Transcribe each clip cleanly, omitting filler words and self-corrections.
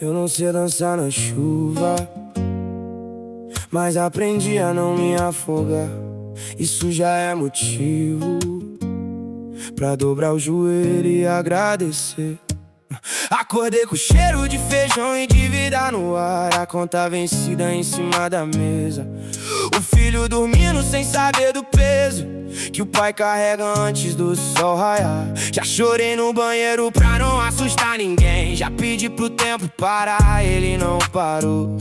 Eu não sei dançar na chuva, mas aprendi a não me afogar. Isso já é motivo pra dobrar o joelho e agradecer. Acordei com cheiro de feijão e de vida no ar, a conta vencida em cima da mesa. O filho dormindo sem saber do peso que o pai carrega antes do sol raiar. Já chorei no banheiro pra não assustar ninguém, já pedi pro tempo parar, ele não parou.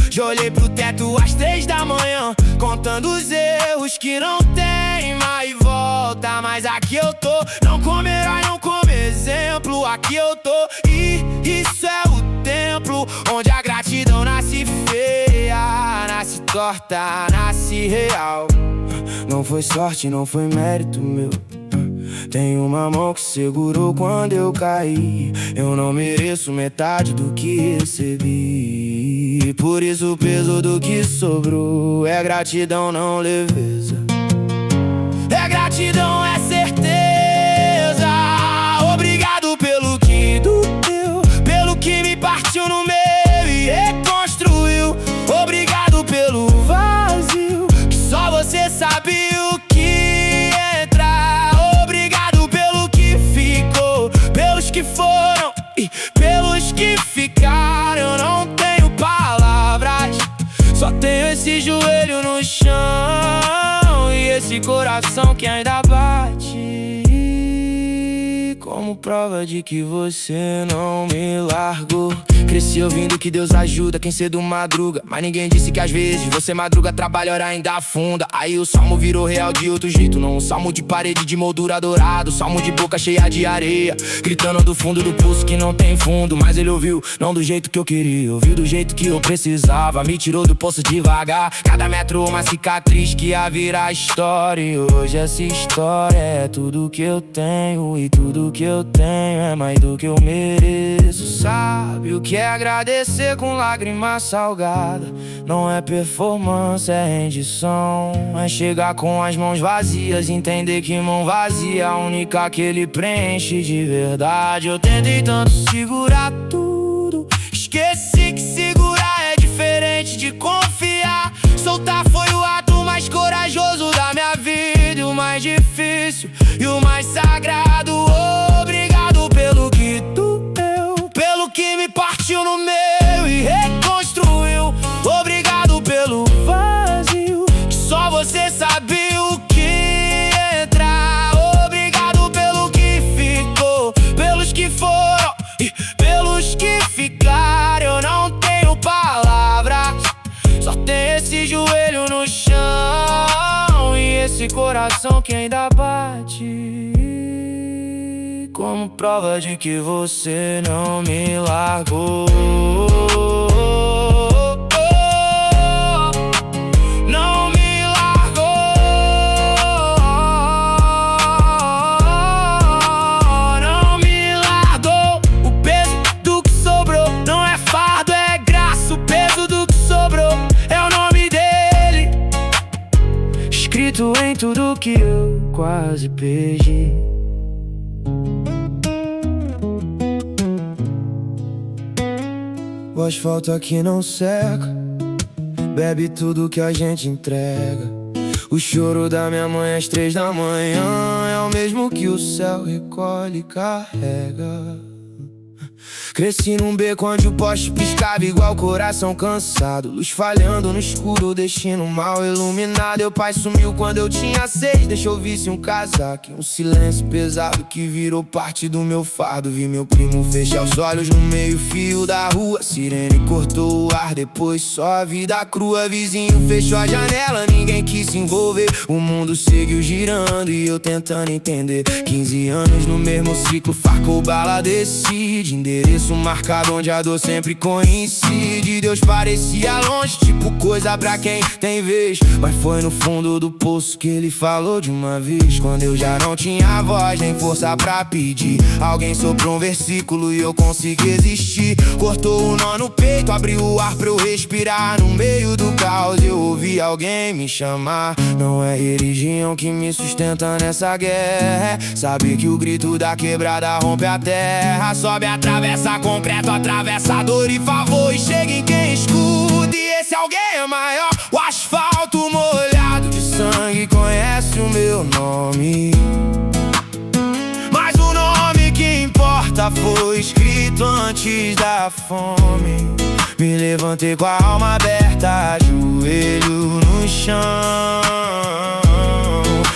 Já olhei pro teto às 3 da manhã, contando os erros que não tem mais volta. Mas aqui eu tô, não como herói, não como exemplo. Aqui eu tô, e isso é o templo onde a gratidão nasce feia, nasce torta, nasce real. Não foi sorte, não foi mérito meu, tem uma mão que segurou quando eu caí. Eu não mereço metade do que recebi, por isso o peso do que sobrou é gratidão, não leveza. É gratidão, é certeza. Obrigado pelo que doeu, pelo que me partiu no meio e reconstruiu. Obrigado pelo vazio que só você sabe o que entrar. Obrigado pelo que ficou, pelos que foram e pelos que ficaram. Eu não tenho palavras, só tenho esse joelho no chão e esse coração que ainda bate como prova de que você não me largou. Cresci ouvindo que Deus ajuda quem cedo madruga, mas ninguém disse que às vezes você madruga, trabalha, hora ainda afunda. Aí o salmo virou real de outro jeito, não um salmo de parede de moldura dourado, salmo de boca cheia de areia, gritando do fundo do poço que não tem fundo. Mas ele ouviu, não do jeito que eu queria, ouviu do jeito que eu precisava, me tirou do poço devagar. Cada metro uma cicatriz que ia virar história, e hoje essa história é tudo que eu tenho, e tudo que eu tenho é mais do que eu mereço. Sabe o que é agradecer com lágrima salgada? Não é performance, é rendição. É chegar com as mãos vazias, entender que mão vazia é a única que ele preenche de verdade. Eu tentei tanto segurar tudo, esqueci que segurar é diferente de confiar. Soltar foi o ato mais corajoso da minha vida, e o mais difícil e o mais sagrado. Obrigado pelo que doeu, pelo que me partiu no meio e reconstruiu. Obrigado pelo vazio que só você sabe o que entrar. Obrigado pelo que ficou, pelos que foram e pelos que ficaram. Eu não tenho palavras, só tenho esse joelho no chão e esse coração que ainda bate como prova de que você não me largou. Não me largou. Não me largou. O peso do que sobrou não é fardo, é graça. O peso do que sobrou é o nome dele, escrito em tudo que eu quase perdi. O asfalto aqui não seca, bebe tudo que a gente entrega. O choro da minha mãe às 3 da manhã é o mesmo que o céu recolhe e carrega. Cresci num beco onde o poste piscava igual coração cansado, luz falhando no escuro, destino mal iluminado. Meu pai sumiu quando eu tinha 6, deixou vício um casaco, um silêncio pesado que virou parte do meu fardo. Vi meu primo fechar os olhos no meio fio da rua, sirene cortou o ar, depois só a vida crua. Vizinho fechou a janela, ninguém quis se envolver, o mundo seguiu girando e eu tentando entender. 15 anos no mesmo ciclo, farcou bala, decide endereço marcado onde a dor sempre coincide. Deus parecia longe, tipo coisa pra quem tem vez, mas foi no fundo do poço que ele falou de uma vez. Quando eu já não tinha voz nem força pra pedir, alguém soprou um versículo e eu consegui existir. Cortou o nó no peito, abriu o ar pra eu respirar. No meio do caos eu ouvi alguém me chamar. Não é religião que me sustenta nessa guerra, sabe que o grito da quebrada rompe a terra, sobe, atravessa quebra concreto, atravessa dor e favor e chega em quem escuta. E esse alguém é maior. O asfalto molhado de sangue conhece o meu nome, mas o nome que importa foi escrito antes da fome. Me levantei com a alma aberta, joelho no chão.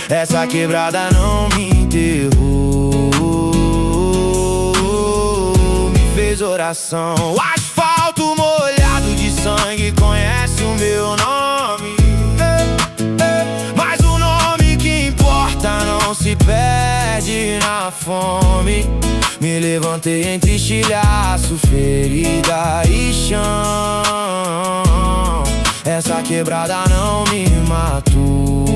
Essa quebrada não me enterrou, me fez oração. O asfalto molhado de sangue conhece o meu nome, mas o nome que importa não se perde na fome. Me levantei entre estilhaço, ferida e chão. Essa quebrada não me matou,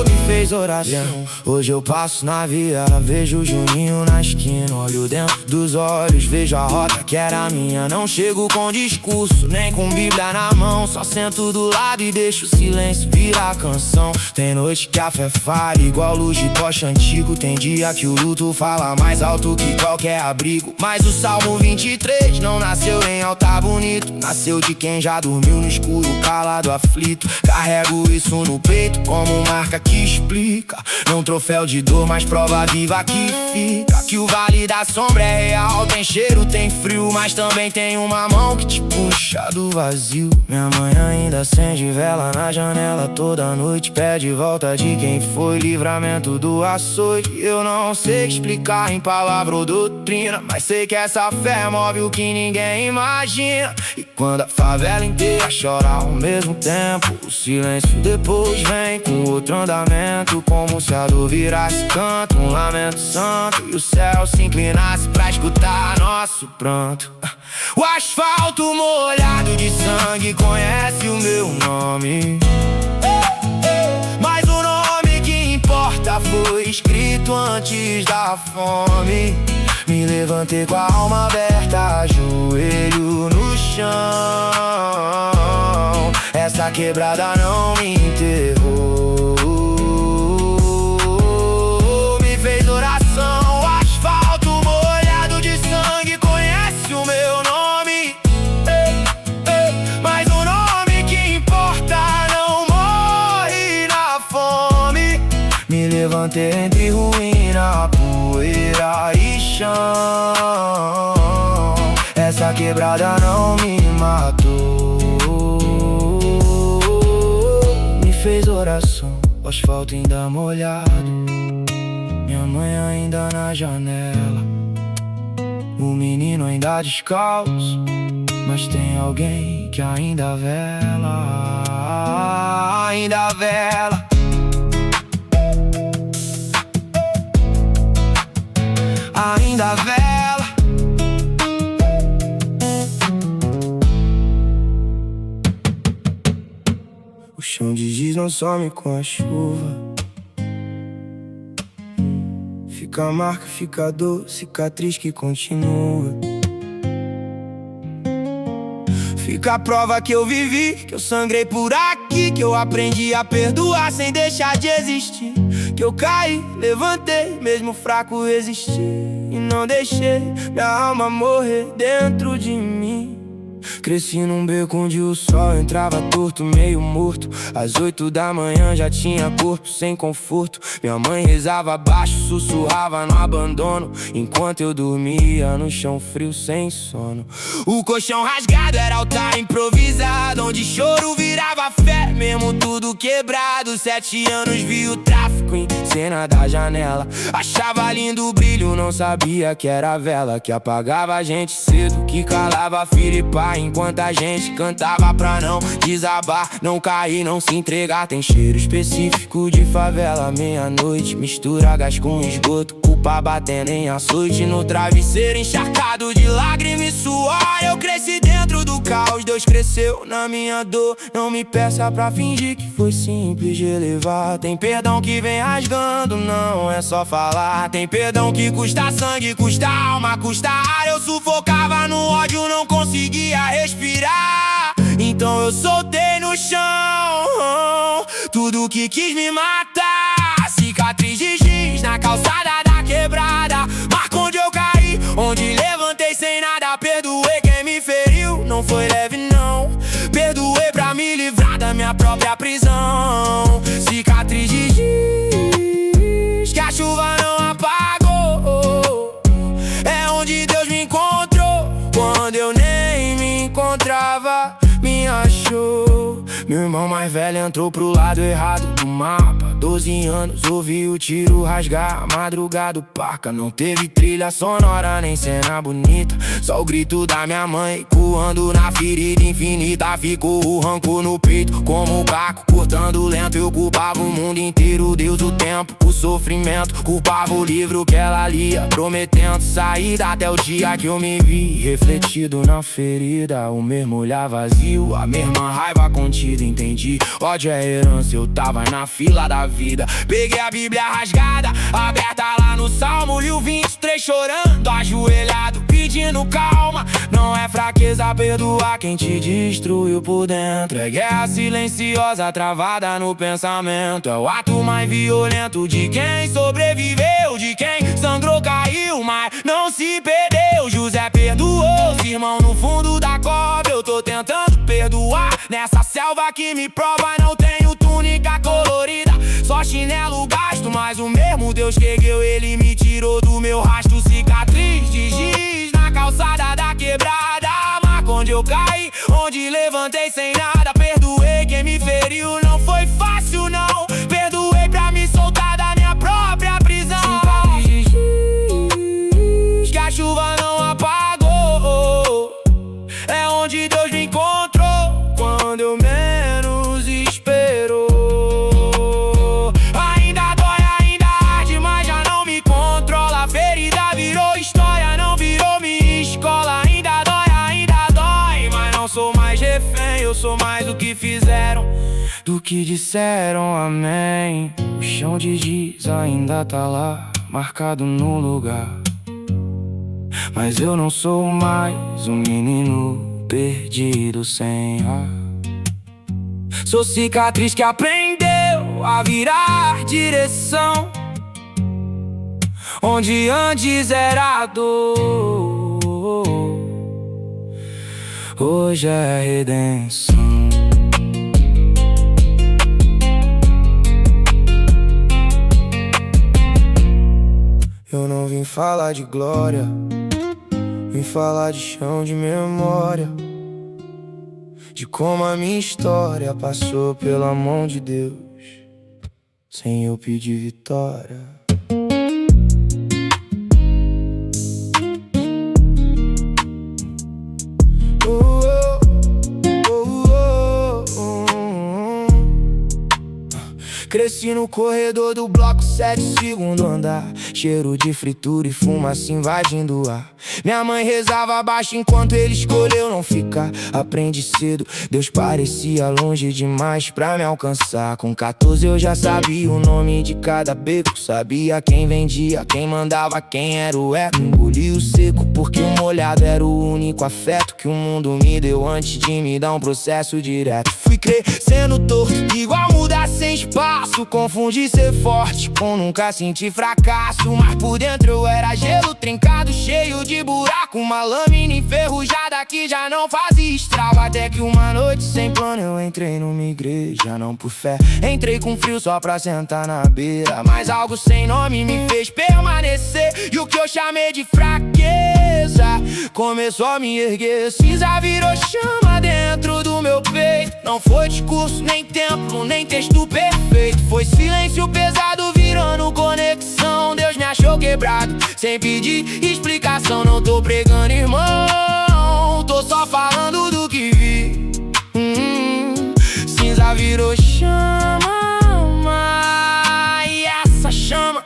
me fez oração. Hoje eu passo na viela, vejo o Juninho na esquina. Olho dentro dos olhos, vejo a rota que era minha. Não chego com discurso, nem com bíblia na mão. Só sento do lado e deixo o silêncio virar canção. Tem noite que a fé falha, igual luz de poste antigo. Tem dia que o luto fala mais alto que qualquer abrigo. Mas o Salmo 23 não nasceu em altar bonito, nasceu de quem já dormiu no escuro, calado, aflito. Carrego isso no peito como marca que explica, não troféu de dor, mas prova viva que fica. Que o vale da sombra é real, tem cheiro, tem frio, mas também tem uma mão que te puxa do vazio. Minha mãe ainda acende vela na janela toda noite, pede volta de quem foi, livramento do açoite. Eu não sei explicar em palavra ou doutrina, mas sei que essa fé move o que ninguém imagina. E quando a favela inteira chora ao mesmo tempo, o silêncio depois vem com outro andamento, como se a dor virasse canto, um lamento santo, e o céu se inclinasse pra escutar nosso pranto. O asfalto molhado de sangue conhece o meu nome, mas o nome que importa foi escrito antes da fome. Me levantei com a alma aberta, joelho no chão. Essa quebrada não me enterrou, me fez oração. O asfalto molhado de sangue conhece o meu nome, mas o nome que importa não morre na fome. Me levantei entre ruína, poeira e chão. Essa quebrada não me matou, me fez oração. O asfalto ainda molhado, minha mãe ainda na janela, o menino ainda descalço, mas tem alguém que ainda vela, ainda vela. Ainda vela. O chão de giz não some com a chuva, fica a marca, fica a dor, cicatriz que continua. Fica a prova que eu vivi, que eu sangrei por aqui, que eu aprendi a perdoar sem deixar de existir. Que eu caí, levantei, mesmo fraco resisti, e não deixei minha alma morrer dentro de mim. Cresci num beco onde o sol entrava torto, meio morto. Às 8 da manhã já tinha corpo sem conforto. Minha mãe rezava baixo, sussurrava no abandono, enquanto eu dormia no chão frio sem sono. O colchão rasgado era altar improvisado, onde choro virava fé, mesmo tudo quebrado. 7 anos vi o tráfico em cena da janela. Achava lindo o brilho, não sabia que era a vela que apagava a gente cedo, que calava a filha e pai, enquanto a gente cantava pra não desabar, não cair, não se entregar. Tem cheiro específico de favela, meia-noite, mistura gás com esgoto, culpa batendo em açoite. No travesseiro encharcado de lágrimas e suor, eu cresci dentro do caos, Deus cresceu na minha dor. Não me peça pra fingir que foi simples de elevar. Tem perdão que vem rasgando, não é só falar. Tem perdão que custa sangue, custa alma, custa ar. Eu sufocava no ódio, não conseguia respirar, então eu soltei no chão tudo que quis me matar. Cicatriz de giz na calçada da quebrada, marca onde eu Onde levantei sem nada, perdoei quem me feriu. Não foi leve não, perdoei pra me livrar da minha própria prisão. Cicatriz de giz que a chuva não apagou. É onde Deus me encontrou quando eu nem me encontrava, me achou. Meu irmão mais velho entrou pro lado errado do mapa. 12 anos, ouvi o tiro rasgar. Madrugada parca, não teve trilha sonora nem cena bonita. Só o grito da minha mãe ecoando na ferida infinita. Ficou o rancor no peito como um caco cortando lento. Eu culpava o mundo inteiro, Deus, o tempo, o sofrimento. Culpava o livro que ela lia, prometendo saída. Até o dia que eu me vi refletido na ferida. O mesmo olhar vazio, a mesma raiva contida. Entendi, ódio é herança, eu tava na fila da vida. Peguei a Bíblia rasgada, aberta lá no Salmo, li o 23 chorando, ajoelhado, pedindo calma. Não é fraqueza perdoar quem te destruiu por dentro. É guerra silenciosa travada no pensamento. É o ato mais violento de quem sobreviveu, de quem sangrou, caiu, mas não se perdeu. José perdoou os irmãos no fundo da cova. Eu tô tentando perdoar nessa selva que me prova. Não tenho túnica colorida, só chinelo gasto, mas o mesmo Deus que ergueu, ele me tirou do meu rastro. Cicatriz de giz na calçada da quebrada, marca onde eu caí, onde levantei sem nada. Perdoei quem me feriu, não foi fácil não. Perdoei pra me soltar da minha própria prisão. Cicatriz de giz que a chuva não apagou. É onde Deus me encontrou quando eu menos esperou. Ainda dói, ainda arde, mas já não me controla. A ferida virou história, não virou minha escola. Ainda dói, mas não sou mais refém. Eu sou mais do que fizeram, do que disseram, amém. O chão de giz ainda tá lá, marcado no lugar. Mas eu não sou mais um menino perdido sem ar. Sou cicatriz que aprendeu a virar direção onde antes era dor, hoje é redenção. Eu não vim falar de glória, vim falar de chão de memória, de como a minha história passou pela mão de Deus sem eu pedir vitória. Cresci no corredor do bloco 7, segundo andar. Cheiro de fritura e fumaça invadindo o ar. Minha mãe rezava baixo enquanto ele escolheu não ficar. Aprendi cedo, Deus parecia longe demais pra me alcançar. Com 14 eu já sabia o nome de cada beco. Sabia quem vendia, quem mandava, quem era o eco. Engoli o seco porque o molhado era o único afeto que o mundo me deu antes de me dar um processo direto. Fui crescendo torto, igual mudar sem espaço. Confundi ser forte com nunca sentir fracasso. Mas por dentro eu era gelo trincado, cheio de buraco. Uma lâmina enferrujada que já não fazia estrago. Até que uma noite sem plano eu entrei numa igreja, não por fé. Entrei com frio só pra sentar na beira. Mas algo sem nome me fez permanecer. E o que eu chamei de fraqueza começou a me erguer. Cinza virou chama dentro do meu peito. Não foi discurso, nem templo, nem texto perfeito. Foi silêncio pesado virando conexão. Deus me achou quebrado sem pedir explicação. Não tô pregando, irmão, tô só falando do que vi. Cinza virou chama, e essa chama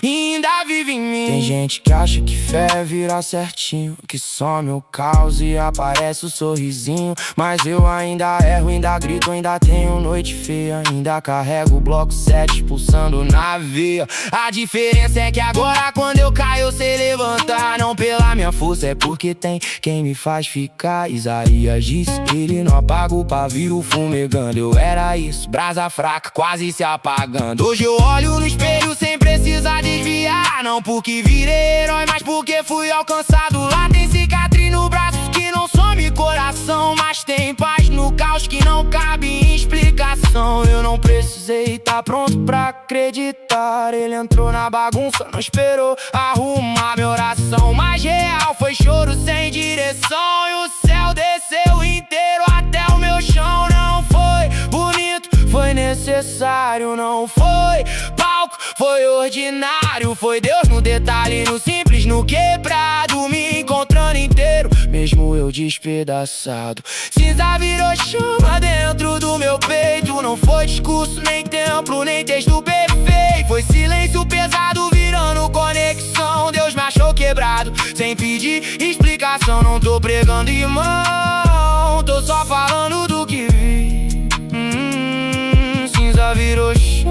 ainda vive em mim. Tem gente que acha que fé é virar certinho, que some o caos e aparece o sorrisinho. Mas eu ainda erro, ainda grito, ainda tenho noite feia. Ainda carrego o bloco 7 pulsando na veia. A diferença é que agora quando eu caio eu sei levantar. Não pela minha minha força é porque tem quem me faz ficar. Isaías disse, ele não apaga o pavio fumegando. Eu era isso, brasa fraca, quase se apagando. Hoje eu olho no espelho sem precisar desviar. Não porque virei herói, mas porque fui alcançado. Lá tem cicatriz no braço que não some coração, mas tem paz no caos que não cabe em explicação. Eu não precisei tá pronto pra acreditar. Ele entrou na bagunça, não esperou arrumar minha oração. Mais real foi choro sem direção, e o céu desceu inteiro até o meu chão. Não foi bonito, foi necessário. Não foi palco, foi ordinário. Foi Deus no detalhe, no simples, no quebrado, me encontrando inteiro, mesmo eu despedaçado. Cinza virou chama dentro do meu peito. Não foi discurso, nem templo, nem texto perfeito. Foi silêncio pesado virando conexão. Deus me achou quebrado, sem pedir explicação. Não tô pregando irmão, tô só falando do que vi. Cinza virou chama,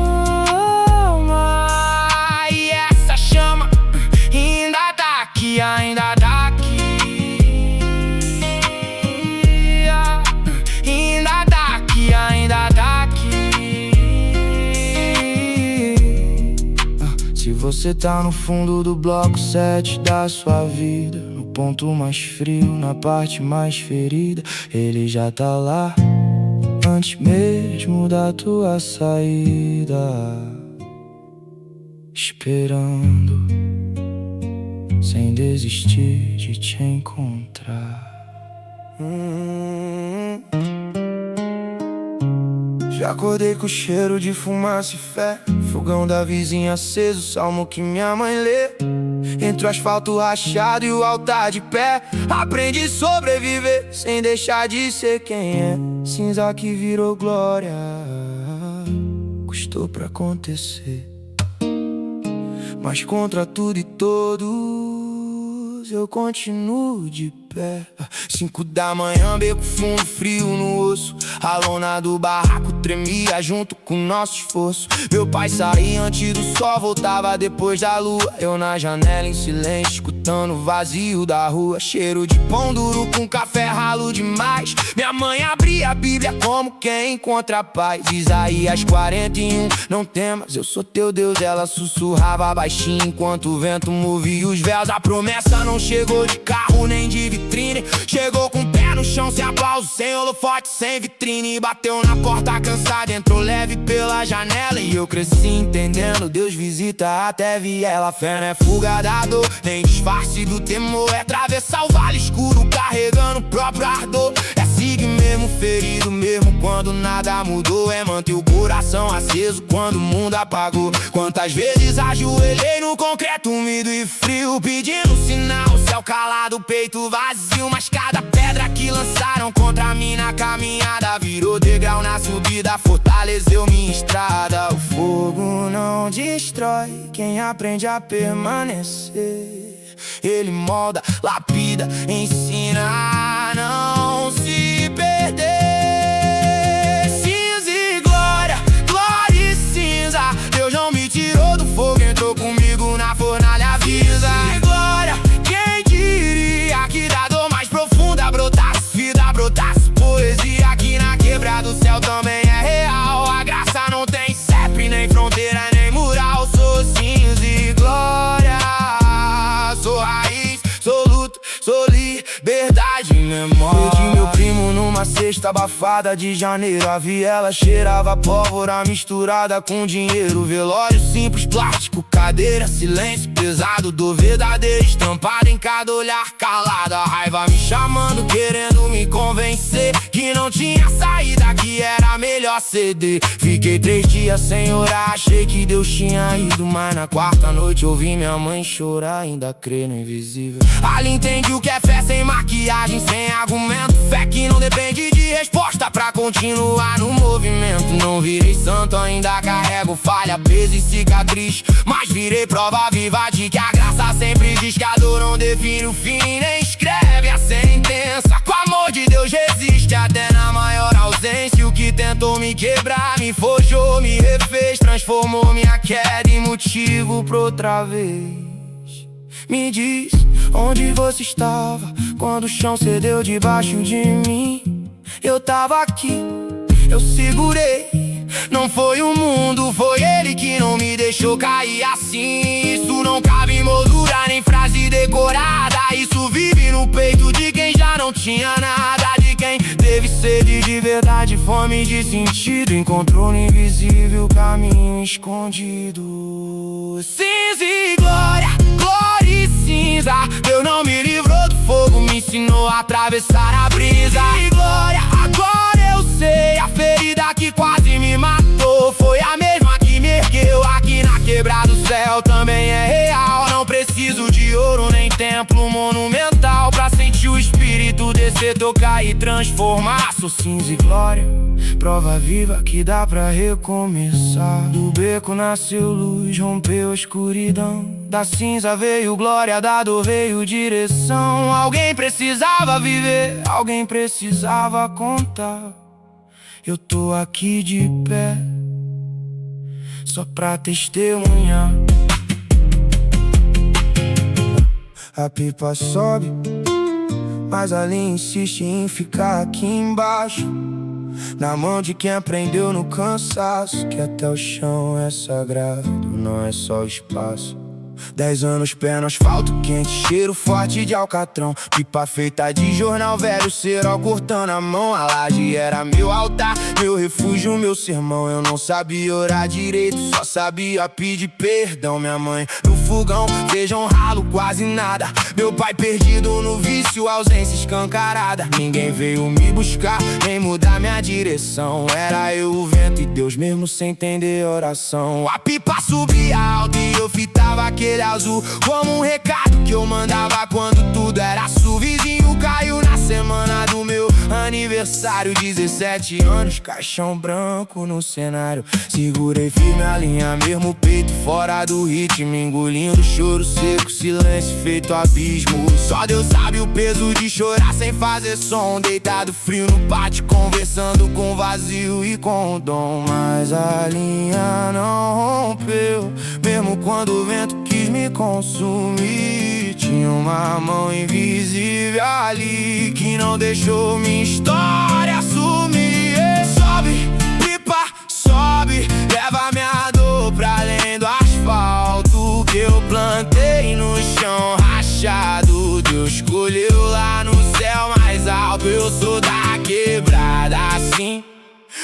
e essa chama ainda tá aqui, ainda tá aqui. Ainda tá aqui, ainda tá aqui. Se você tá no fundo do bloco 7 da sua vida, no ponto mais frio, na parte mais ferida, ele já tá lá antes mesmo da tua saída, esperando, sem desistir de te encontrar. Já acordei com cheiro de fumaça e fé, fogão da vizinha aceso, salmo que minha mãe lê. Entre o asfalto rachado e o altar de pé, aprendi a sobreviver sem deixar de ser quem é. Cinza que virou glória, custou pra acontecer, mas contra tudo e todos eu continuo de pé. 5 da manhã, beco fundo, frio no osso. A lona do barraco tremia junto com o nosso esforço. Meu pai saía antes do sol, voltava depois da lua. Eu na janela em silêncio, escutando o vazio da rua. Cheiro de pão duro com café ralo demais. Minha mãe abria a Bíblia como quem encontra paz. Isaías 41, não temas, eu sou teu Deus. Ela sussurrava baixinho enquanto o vento movia os véus. A promessa não chegou de carro nem de vitrine, chegou com o pé no chão, sem aplauso, sem holofote, sem vitrine. Bateu na porta cansada, entrou leve pela janela. E eu cresci entendendo, Deus visita até viela. Fé não é fuga da dor, nem disfarce do temor. É atravessar o vale escuro carregando o próprio ardor. É seguir mesmo ferido, mesmo quando nada mudou. É manter o coração aceso quando o mundo apagou. Quantas vezes ajoelhei no concreto úmido e frio, pedindo sinal, céu calado, peito vazio. Mas cada pedra que lançaram contra mim na caminhada virou degrau na subida, fortaleceu minha estrada. O fogo não destrói quem aprende a permanecer. Ele molda, lapida, ensina a não se perder. Cinza e glória, glória e cinza. Deus não me tirou do fogo, entrou comigo na fornalha avisa. E glória, quem diria que da dor mais profunda brotasse vida, brotasse poesia. Aqui na quebrada o céu também é real. A graça não tem CEP, nem fronteira, nem mural. Sou cinza e glória, sou raiz, sou luto, sou liberdade, memória. Perdi meu primo numa sexta abafada de janeiro. A viela cheirava pólvora misturada com dinheiro. Velório simples, plástico, cadeira, silêncio pesado do verdadeiro estampado em cada olhar calado. A raiva me chamando, querendo me convencer que não tinha saída, que era melhor ceder. Fiquei 3 dias sem orar, achei que Deus tinha ido, mas na quarta noite ouvi minha mãe chorar. Ainda crê no invisível. Ali entendi o que é fé sem maquiagem, sem argumento. Fé que não depende de resposta pra continuar no movimento. Não virei santo, ainda carrego falha, peso e cicatriz, mas virei prova viva de que a graça sempre diz que a dor não define o fim, nem escreve a sentença. Com o amor de Deus resiste até na maior ausência. O que tentou me quebrar, me forjou, me refez, transformou minha queda em motivo pra outra vez Me diz onde você estava quando o chão cedeu debaixo de mim. Eu tava aqui, eu segurei. Não foi o mundo, foi ele que não me deixou cair assim. Isso não cabe em moldura nem frase decorada. Isso vive no peito de quem já não tinha nada. De quem teve sede de verdade, fome de sentido. Encontrou no invisível caminho escondido. Cinza e glória, glória e cinza. Deus não me livrou do fogo, me ensinou a atravessar a brisa. E glória, agora eu sei, a ferida que quase me matou foi a mesma que me ergueu. Aqui na quebrada o céu também é real. Não preciso de ouro nem templo monumental pra sentir o espírito descer, tocar e transformar. Sou cinza e glória, prova viva que dá pra recomeçar. Do beco nasceu luz, rompeu a escuridão. Da cinza veio glória, da dor veio direção. Alguém precisava viver, alguém precisava contar. Eu tô aqui de pé, só pra testemunhar. A pipa sobe, mas ali insiste em ficar aqui embaixo, na mão de quem aprendeu no cansaço que até o chão é sagrado, não é só o espaço. 10 anos pé no asfalto quente, cheiro forte de alcatrão. Pipa feita de jornal velho, cerol cortando a mão. A laje era meu altar, meu refúgio, meu sermão. Eu não sabia orar direito, só sabia pedir perdão. Minha mãe no fogão, feijão ralo, quase nada. Meu pai perdido no vício, ausência escancarada. Ninguém veio me buscar, nem mudar minha direção. Era eu o vento e Deus mesmo sem entender oração. A pipa subia alto e eu fitava aquele azul como um recado que eu mandava quando tudo era sul. Vizinho caiu na semana do meu aniversário, 17 anos, caixão branco no cenário. Segurei firme a linha, mesmo peito fora do ritmo, engolindo choro seco, silêncio feito abismo. Só Deus sabe o peso de chorar sem fazer som, deitado frio no pátio, conversando com vazio e com o dom. Mas a linha não rompeu, mesmo quando o vento quis me consumir. Tinha uma mão invisível ali que não deixou minha história sumir. Sobe, pipa, sobe, leva minha dor pra além do asfalto que eu plantei no chão rachado. Deus escolheu lá no céu mais alto. Eu sou da quebrada sim,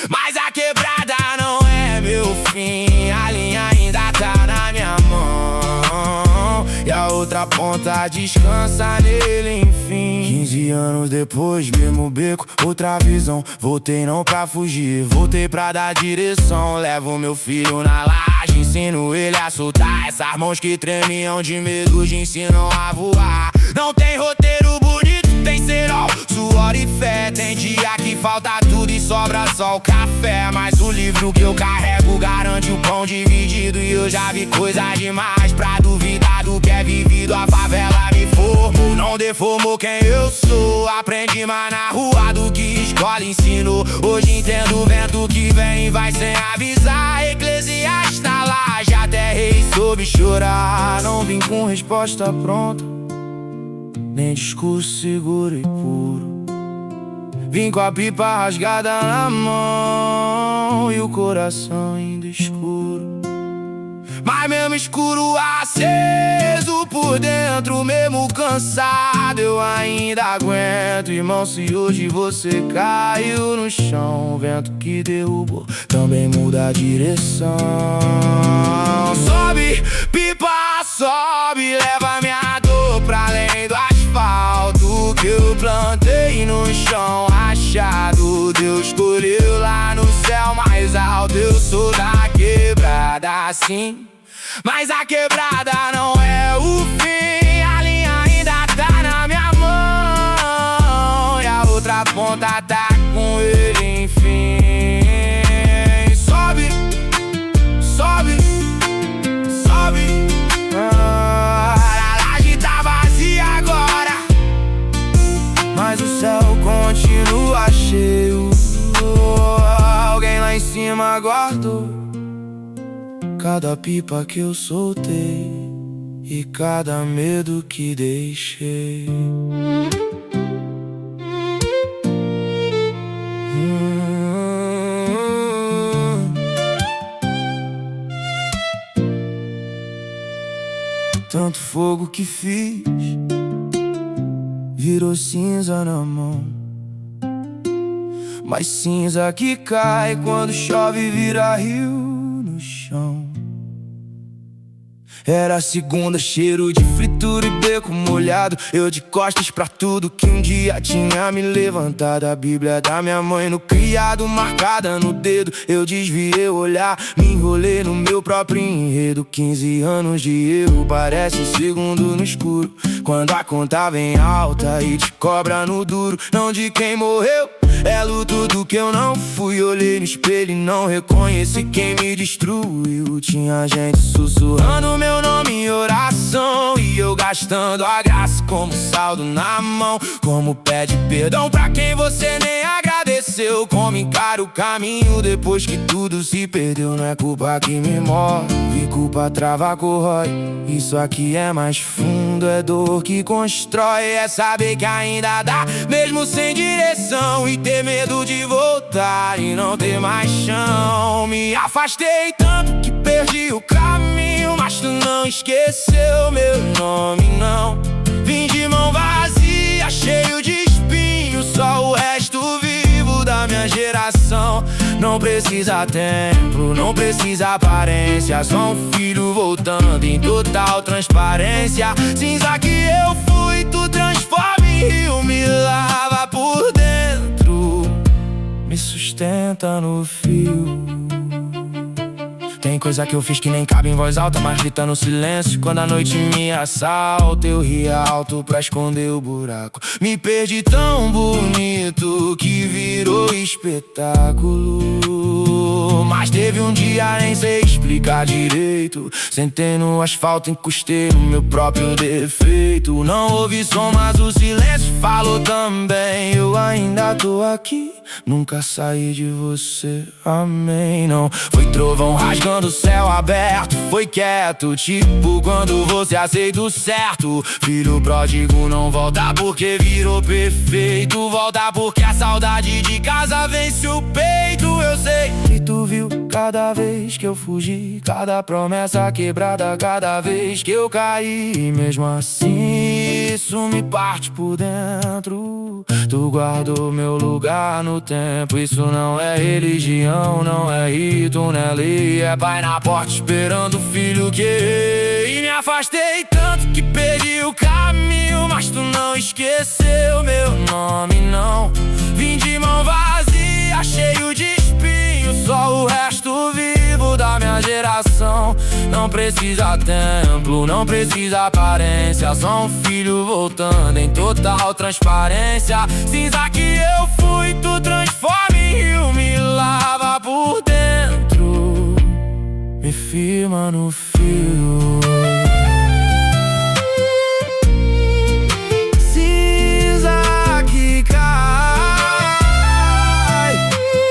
mas a quebrada não é meu fim. A linha ainda tá na minha mão e a outra ponta descansa nele, enfim. 15 anos depois, mesmo beco, outra visão. Voltei não pra fugir, voltei pra dar direção. Levo meu filho na laje, ensino ele a soltar essas mãos que tremiam de medo, de ensinam a voar. Não tem roteiro bonito, tem cerol, suor e fé. Tem dia que falta tudo e sobra só o café, mas o livro que eu carrego garante o pão dividido. E eu já vi coisa demais pra duvidar do que é vivido. A favela me formou, não deformou quem eu sou. Aprendi mais na rua do que escola ensinou. Hoje entendo o vento que vem e vai sem avisar. Eclesiastes na laje, até rei soube chorar. Não vim com resposta pronta, nem discurso seguro e puro. Vim com a pipa rasgada na mão e o coração ainda escuro. Mas mesmo escuro, aceso por dentro, mesmo cansado, eu ainda aguento. Irmão, se hoje você caiu no chão, o vento que derrubou também muda a direção. Sobe, pipa, sobe, leva minha dor pra além do asfalto que eu plantei no chão rachado. Deus escolheu lá no céu mais alto. Eu sou da quebrada sim, mas a quebrada não é o fim. A linha ainda tá na minha mão e a outra ponta tá com ele, enfim. Sobe, sobe, sobe. A laje tá vazia agora, mas o céu continua cheio. Alguém lá em cima guardou cada pipa que eu soltei e cada medo que deixei. Tanto fogo que fiz virou cinza na mão, mas cinza que cai quando chove vira rio no chão. Era segunda, cheiro de fritura e beco molhado, eu de costas pra tudo que um dia tinha me levantado. A Bíblia da minha mãe no criado, marcada no dedo. Eu desviei o olhar, me enrolei no meu próprio enredo. 15 anos de erro, parece um segundo no escuro, quando a conta vem alta e te cobra no duro. Não de quem morreu, é luto do que eu não fui. Olhei no espelho e não reconheci quem me destruiu. Tinha gente sussurrando meu nome em oração, e eu gastando a graça como saldo na mão. Como pede perdão pra quem você nem agradeceu. Como encara o caminho depois que tudo se perdeu. Não é culpa que me move, culpa trava, corrói. Isso aqui é mais fundo, é dor que constrói. É saber que ainda dá, mesmo sem direção, e ter medo de voltar e não ter mais chão. Me afastei tanto que perdi o caminho, mas tu não esqueceu meu nome, não. Vim de mão vazia, cheio de espinho, só o resto vivo da minha geração. Não precisa templo, não precisa aparência, só um filho voltando em total transparência. Cinza que eu fui, tu transforma em rio, me lava por dentro, me sustenta no fio. Tem coisa que eu fiz que nem cabe em voz alta, mas grita no silêncio. Quando a noite me assalta, eu ri alto pra esconder o buraco. Me perdi tão bonito que virou espetáculo. Mas teve um dia, nem sei explicar direito, sentei no asfalto, encostei no meu próprio defeito. Não ouvi som, mas o silêncio falou também. Eu ainda tô aqui, nunca saí de você, amém. Não foi trovão rasgando o céu aberto, foi quieto, tipo quando você aceita o certo. Filho pródigo não volta porque virou perfeito, volta porque a saudade de casa vence o peito. Eu sei que tu viu cada vez que eu fugi, cada promessa quebrada, cada vez que eu caí. E mesmo assim isso me parte por dentro. Tu guardou meu lugar no tempo. Isso não é religião, não é rito, não é lei, é pai na porta esperando o filho que errei. E me afastei tanto que perdi o caminho, mas tu não esqueceu meu nome, não. Vim de mão vazia, cheio de espinho, só o resto vivo da minha geração. Não precisa templo, não precisa aparência, só um filho voltando em total transparência. Cinza que eu fui, tu transforma em rio, me lava por dentro, me firma no fio. Cinza que cai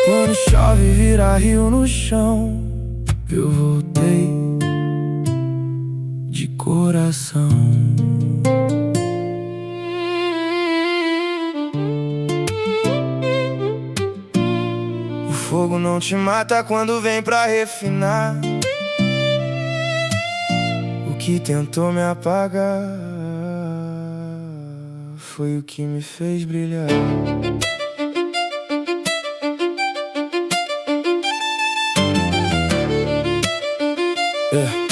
quando chove vira rio no chão. Eu voltei de coração. O fogo não te mata quando vem pra refinar. O que tentou me apagar foi o que me fez brilhar. Yeah.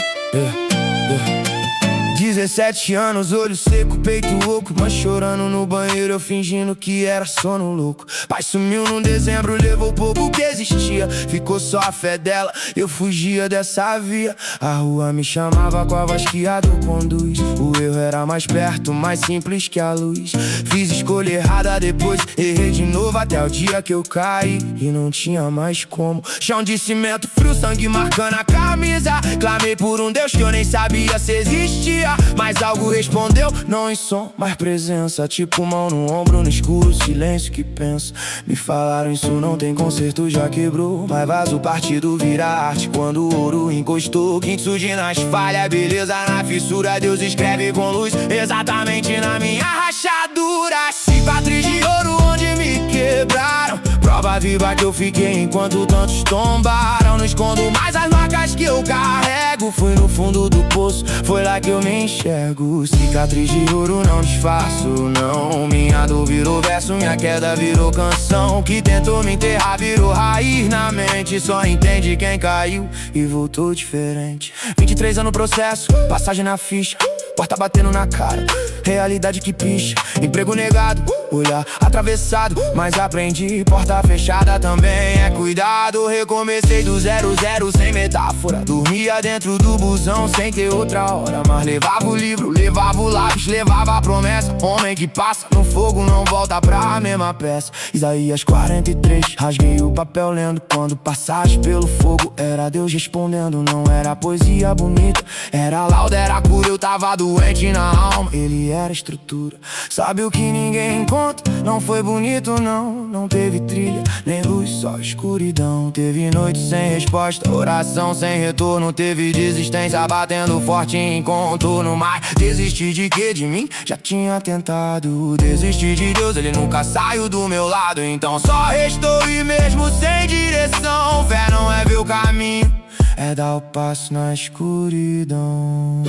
17 anos, olho seco, peito oco, mas chorando no banheiro, eu fingindo que era sono louco. Pai sumiu num dezembro, levou pouco que existia, ficou só a fé dela, eu fugia dessa via. A rua me chamava com a voz que a dor conduz. O erro era mais perto, mais simples que a luz. Fiz escolha errada, depois errei de novo, até o dia que eu caí e não tinha mais como. Chão de cimento frio, sangue marcando a camisa. Clamei por um Deus que eu nem sabia se existia, mas mas algo respondeu. Não em som, mas presença. Tipo mão no ombro, no escuro, silêncio que penso. Me falaram isso não tem conserto, já quebrou. Mas vaza o partido vira arte quando o ouro encostou. Quem surge nas falhas, beleza na fissura. Deus escreve com luz exatamente na minha rachadura. Cicatriz de ouro onde me quebraram, prova viva que eu fiquei enquanto tantos tombaram. Não escondo mais as marcas que eu carrego. Fui no fundo do poço, foi lá que eu me enxergo. Cicatriz de ouro não disfarço, não. Minha dor virou verso, minha queda virou canção. Que tentou me enterrar virou raiz na mente. Só entende quem caiu e voltou diferente. 23 anos no processo, passagem na ficha, porta batendo na cara, realidade que picha. Emprego negado, olhar atravessado, mas aprendi, porta fechada também é cuidado. Recomecei do 00 sem metáfora. Dormia dentro do busão sem ter outra hora, mas levava o livro, levava o lápis, levava a promessa. Homem que passa no fogo não volta pra mesma peça. Isaías 43, rasguei o papel lendo. Quando passaste pelo fogo, era Deus respondendo. Não era poesia bonita, era lauda, era cura. Eu tava doente na alma, ele era estrutura. Sabe o que ninguém conta? Não foi bonito não, não teve trilha, nem luz, só escuridão. Teve noite sem resposta, oração sem retorno. Teve desistência batendo forte em contorno. Mas desisti de quê? De mim? Já tinha tentado. Desisti de Deus, ele nunca saiu do meu lado. Então só restou ir mesmo sem direção. Fé não é ver o caminho, é dar o passo na escuridão.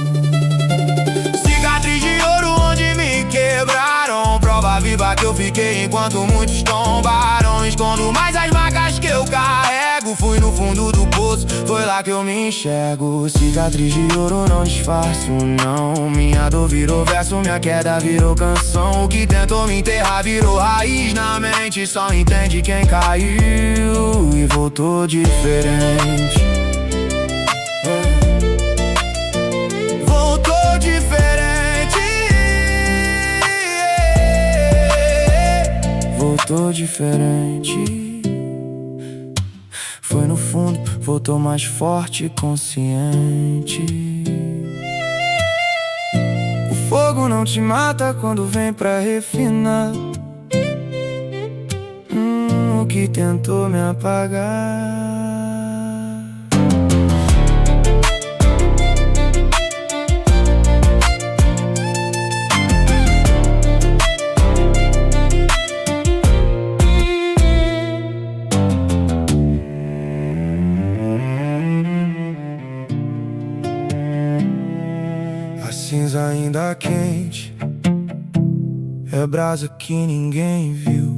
Cicatriz de ouro onde me quebraram, prova viva que eu fiquei enquanto muitos tombaram. Escondo mais as marcas que eu carrego. Fui no fundo do poço, foi lá que eu me enxergo. Cicatriz de ouro não disfarço, não. Minha dor virou verso, minha queda virou canção. O que tentou me enterrar virou raiz na mente. Só entende quem caiu e voltou diferente. Voltou diferente. Voltou diferente. Foi no fundo, voltou mais forte e consciente. O fogo não te mata quando vem pra refinar. O que tentou me apagar. A cinza ainda quente, é brasa que ninguém viu.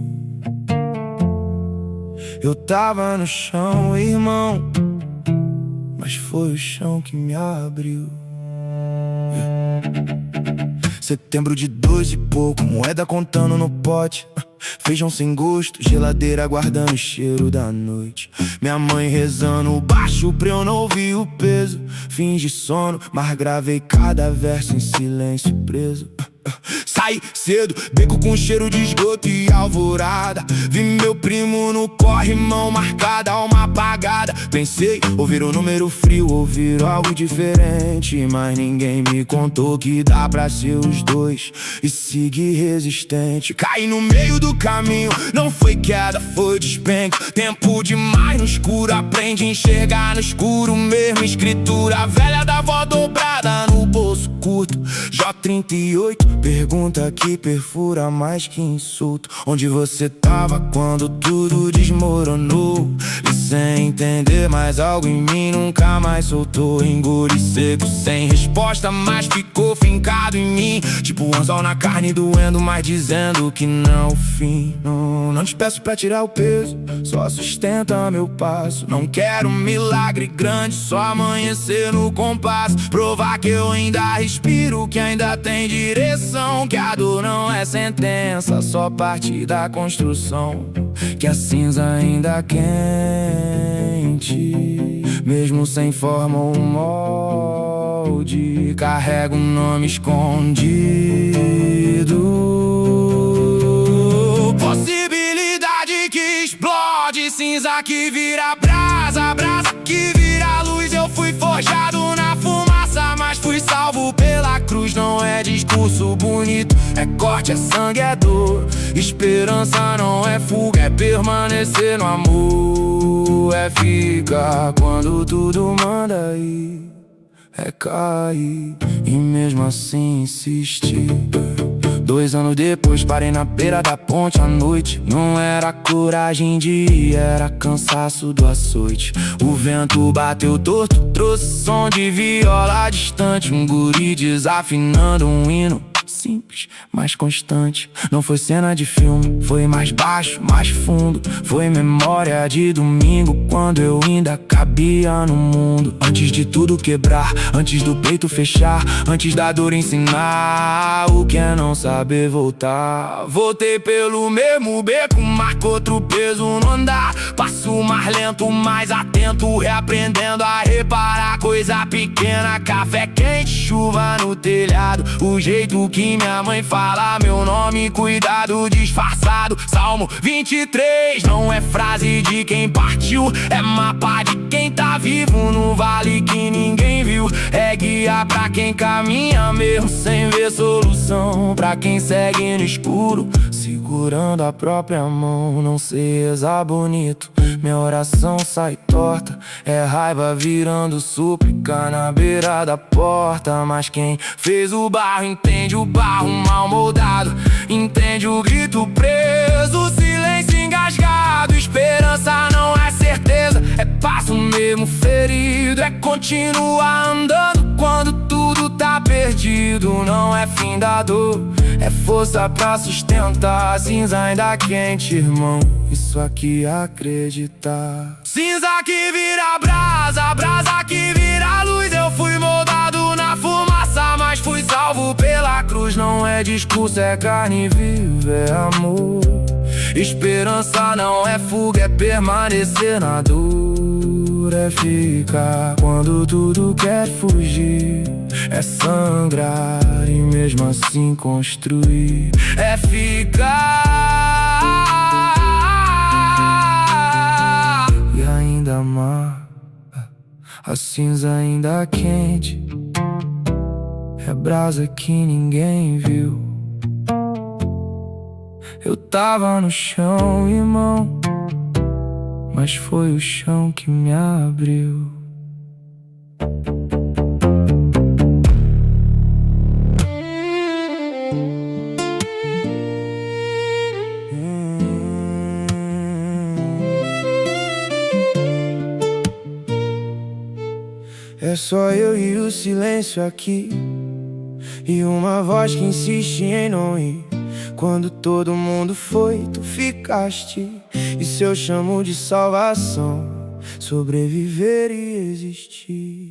Eu tava no chão, irmão, mas foi o chão que me abriu. Setembro de 2 e pouco, moeda contando no pote. Feijão sem gosto, geladeira guardando o cheiro da noite. Minha mãe rezando baixo pra eu não ouvir o peso. Fingi sono, mas gravei cada verso em silêncio preso. Saí cedo, beco com cheiro de esgoto e alvorada. Vi meu primo no corre, mão marcada, alma apagada. Pensei, ouvir um número frio, ouvir algo diferente. Mas ninguém me contou que dá pra ser os dois e seguir resistente. Caí no meio do caminho, não foi queda, foi despenco. Tempo demais no escuro, aprende a enxergar no escuro mesmo. Escritura velha da avó dobrada no bolso curto. J38, pergunta que perfura mais que insulto. Onde você tava quando tudo desmoronou? E sem entender, mas algo em mim nunca mais soltou. Engole seco, sem resposta, mas ficou fincado em mim. Tipo um anzol na carne doendo, mas dizendo que não é o fim. Não te peço pra tirar o peso, só sustenta meu passo. Não quero um milagre grande, só amanhecer no compasso. Provar que eu ainda respiro, que ainda tem direção. Que a dor não é sentença, só parte da construção. Que a cinza ainda quente, mesmo sem forma ou molde, carrega um nome escondido. Possibilidade que explode, cinza que vira brasa, brasa que vira luz. Eu fui forjado na fumaça, mas fui salvo pela cruz. Não discurso bonito. É corte, é sangue, é dor. Esperança não é fuga, é permanecer no amor. É ficar quando tudo manda ir. É cair e mesmo assim insistir. 2 anos depois parei na beira da ponte à noite. Não era coragem de ir, era cansaço do açoite. O vento bateu torto, trouxe som de viola distante. Um guri desafinando um hino simples, mas constante. Não foi cena de filme, foi mais baixo, mais fundo. Foi memória de domingo, quando eu ainda cabia no mundo. Antes de tudo quebrar, antes do peito fechar, antes da dor ensinar o que é não saber voltar. Voltei pelo mesmo beco, marco outro peso no andar. Passo mais lento, mais atento, reaprendendo a reparar coisa pequena. Café quente, chuva no telhado, o jeito que minha mãe fala meu nome, cuidado disfarçado. Salmo 23 não é frase de quem partiu, é mapa de quem tá vivo no vale que ninguém viu. É guia pra quem caminha mesmo sem ver solução, pra quem segue no escuro, segurando a própria mão. Não sei rezar bonito, minha oração sai torta. É raiva virando súplica na beira da porta. Mas quem fez o barro entende o barro mal moldado, entende o grito preso, o silêncio engasgado. Esperança não é certeza, é passo mesmo ferido. É continuar andando quando tudo tá perdido. Não é fim da dor, é força pra sustentar. Cinza ainda quente, irmão, isso aqui é acreditar. Cinza que vira brasa, brasa que vira luz. Eu fui moldado na fumaça, mas fui salvo pela cruz. Não é discurso, é carne viva, é amor. Esperança não é fuga, é permanecer na dor. É ficar quando tudo quer fugir. É sangrar e mesmo assim construir. É ficar e ainda amar. A cinza ainda quente, é brasa que ninguém viu. Eu tava no chão, irmão, mas foi o chão que me abriu. É só eu e o silêncio aqui, e uma voz que insiste em não ir. Quando todo mundo foi, tu ficaste. Isso eu chamo de salvação, sobreviver e existir.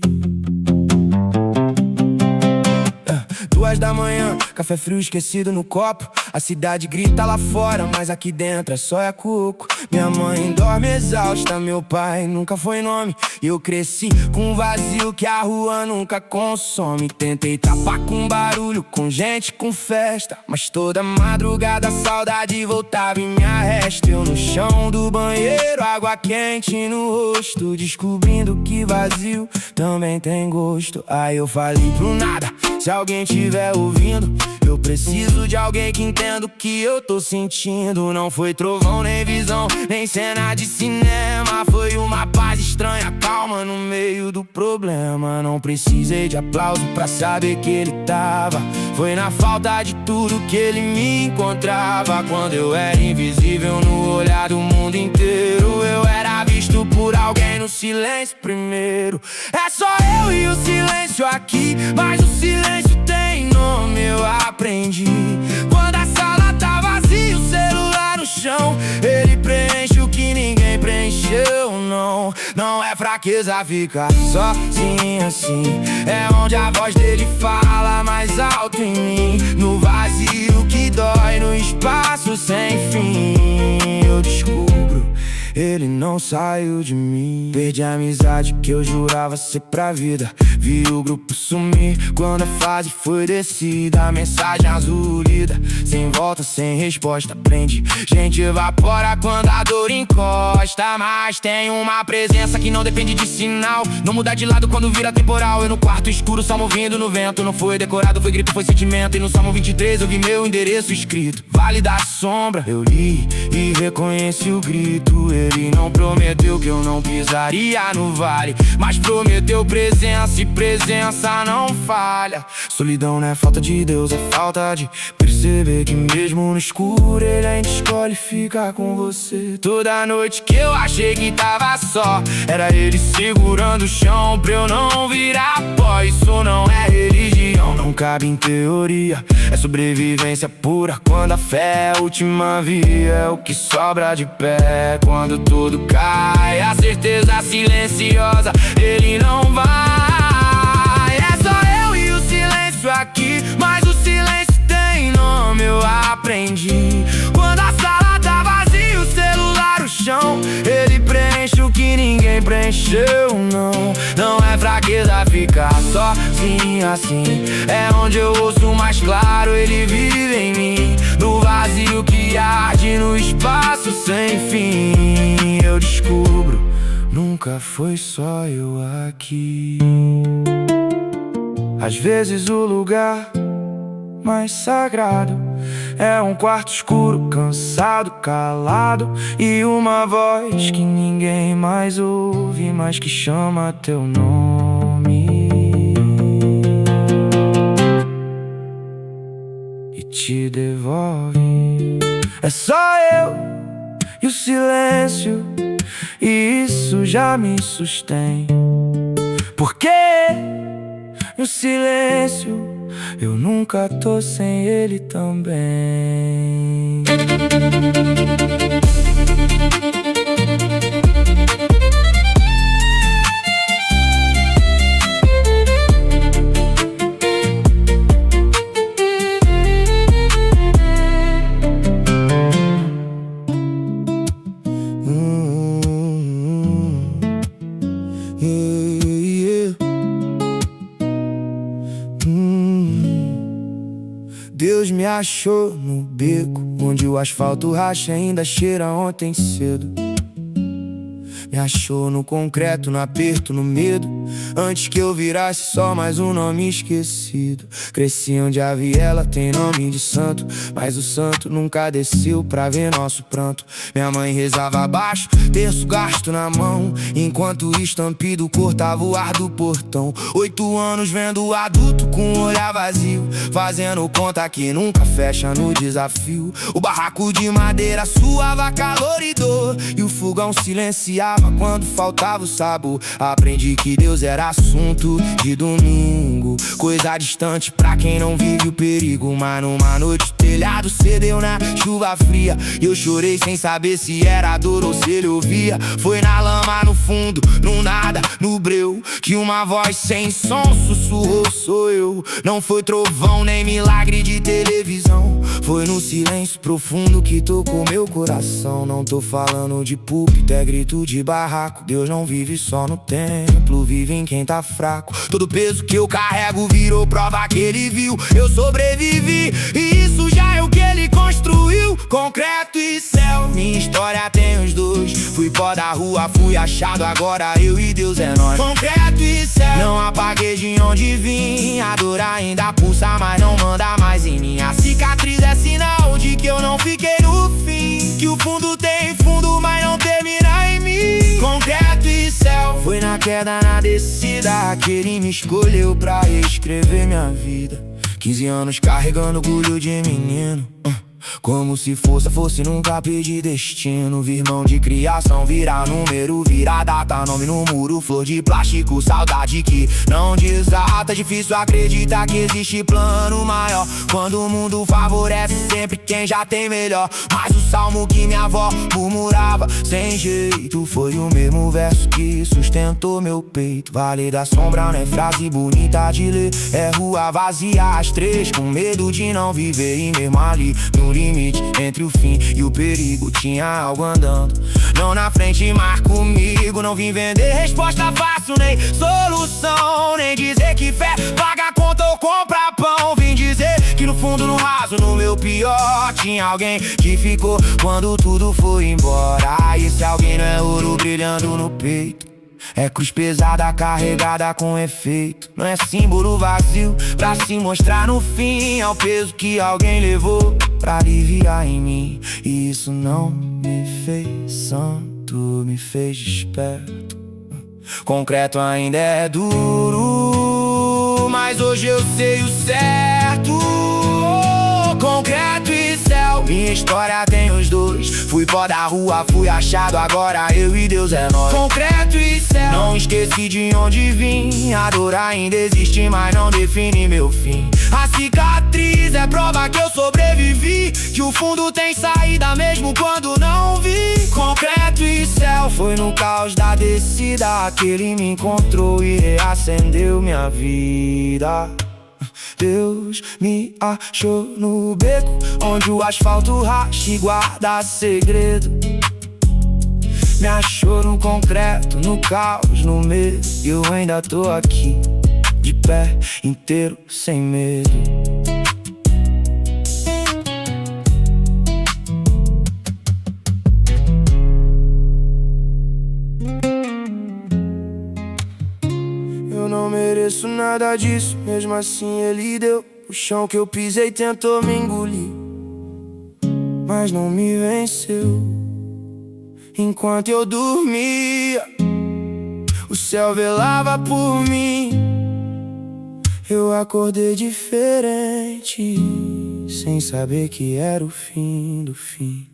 2 da manhã, café frio esquecido no copo. A cidade grita lá fora, mas aqui dentro é só cuco. Minha mãe dorme exausta, meu pai nunca foi nome. E eu cresci com um vazio que a rua nunca consome. Tentei tapar com barulho, com gente, com festa, mas toda madrugada a saudade voltava e me arrasta. Eu no chão do banheiro, água quente no rosto, descobrindo que vazio também tem gosto. Aí eu falei pro nada, se alguém tiver ouvindo, eu preciso de alguém que entenda o que eu tô sentindo. Não foi trovão, nem visão, nem cena de cinema. Foi uma paz estranha, calma no meio do problema. Não precisei de aplauso pra saber que ele tava. Foi na falta de tudo que ele me encontrava. Quando eu era invisível no olhar do mundo inteiro, eu era visto por alguém no silêncio primeiro. É só eu e o silêncio aqui, mas o silêncio tem nome, eu aprendi. Quando a sala tá vazia, o celular no chão, ele preenche o que ninguém preencheu. Não é fraqueza ficar sozinho assim, é onde a voz dele fala mais alto em mim. No vazio que dói, no espaço sem fim, eu descubro, ele não saiu de mim. Perdi a amizade que eu jurava ser pra vida. Vi o grupo sumir quando a fase foi descida. A mensagem azul lida, sem volta sem resposta. Prende, gente evapora quando a dor encosta. Mas tem uma presença que não depende de sinal, não muda de lado quando vira temporal. Eu no quarto escuro, só movendo no vento. Não foi decorado, foi grito, foi sentimento. E no Salmo 23 eu vi meu endereço escrito: Vale da Sombra. Eu li e reconheci o grito. Ele não prometeu que eu não pisaria no vale, mas prometeu presença, e presença não falha. Solidão não é falta de Deus, é falta de perceber que mesmo no escuro Ele ainda escolhe ficar com você. Toda noite que eu achei que tava só, era Ele segurando o chão pra eu não virar pó. Isso não é religião, não cabe em teoria, é sobrevivência pura. Quando a fé é a última via, é o que sobra de pé. Quando tudo cai, a certeza silenciosa, Ele não vai. É só eu e o silêncio aqui, mas o silêncio tem nome, eu aprendi. Quando a sala tá vazia, o celular, o chão, Ele preenche o que ninguém preencheu, não. Não é fraqueza ficar sozinho assim, é onde eu ouço mais claro, Ele vive em mim. No vazio que arde, no espaço sem fim, eu descubro, nunca foi só eu aqui. Às vezes o lugar mais sagrado é um quarto escuro, cansado, calado, e uma voz que ninguém mais ouve, mas que chama teu nome e te devolve. É só eu e o silêncio, e isso já me sustém, porque no silêncio eu nunca tô sem Ele também. Deus me achou no beco onde o asfalto racha, ainda cheira ontem cedo. Me achou no concreto, no aperto, no medo, antes que eu virasse só mais um nome esquecido. Cresci onde a viela tem nome de santo, mas o santo nunca desceu pra ver nosso pranto. Minha mãe rezava abaixo, terço gasto na mão, enquanto o estampido cortava o ar do portão. 8 anos vendo o adulto com o olhar vazio, fazendo conta que nunca fecha no desafio. O barraco de madeira suava calor e dor, e o fogão silenciava quando faltava o sabor. Aprendi que Deus era assunto de domingo, coisa distante pra quem não vive o perigo. Mas numa noite o telhado cedeu na chuva fria, e eu chorei sem saber se era dor ou se ele ouvia. Foi na lama, no fundo, no nada, no breu, que uma voz sem som sussurrou: sou eu. Não foi trovão nem milagre de televisão, foi no silêncio profundo que tocou meu coração. Não tô falando de púlpito, é grito de barraco. Deus não vive só no templo, vive em quem tá fraco. Todo peso que eu carrego virou prova que Ele viu. Eu sobrevivi, e isso já é o que Ele construiu. Concreto e céu, minha história tem os dois. Fui pó da rua, fui achado, agora eu e Deus é nós. Concreto e céu, não apaguei de onde vim. A dor ainda pulsa, mas não manda mais em mim. A cicatriz é sinal de que eu não fiquei no fim, que o fundo tem fundo, mas não termina em mim. Concreto e céu, foi na queda, na descida, que Ele me escolheu pra reescrever minha vida. 15 anos carregando orgulho de menino, como se fosse nunca pedir destino. Vir mão de criação, virar número, virar data, nome no muro, flor de plástico, saudade que não desata. Difícil acreditar que existe plano maior, quando o mundo favorece sempre quem já tem melhor. Mas o salmo que minha avó murmurava sem jeito foi o mesmo verso que sustentou meu peito. Vale da Sombra não é frase bonita de ler, é rua vazia às 3, com medo de não viver. E mesmo ali no limite limite entre o fim e o perigo. Tinha algo andando, não na frente, mas comigo. Não vim vender resposta fácil, nem solução, nem dizer que fé paga a conta ou compra pão. Vim dizer que no fundo, no raso, no meu pior, tinha alguém que ficou quando tudo foi embora. E esse alguém não é ouro brilhando no peito, é cruz pesada carregada com efeito. Não é símbolo vazio pra se mostrar no fim, é o peso que alguém levou pra aliviar em mim. E isso não me fez santo, me fez desperto. Concreto ainda é duro, mas hoje eu sei o certo. Concreto e céu, minha história tem os dois. Fui pó da rua, fui achado, agora eu e Deus é nós. Concreto e céu, não esqueci de onde vim. A dor ainda existe, mas não define meu fim. A cicatriz é prova que eu sobrevivi, que o fundo tem saída mesmo quando não vi. Concreto e céu, foi no caos da descida que ele me encontrou e reacendeu minha vida. Deus me achou no beco, onde o asfalto racha e guarda segredo. Me achou no concreto, no caos, no medo. E eu ainda tô aqui, de pé, inteiro, sem medo. Eu não mereço nada disso, mesmo assim ele deu. O chão que eu pisei tentou me engolir, mas não me venceu. Enquanto eu dormia, o céu velava por mim. Eu acordei diferente, sem saber que era o fim do fim.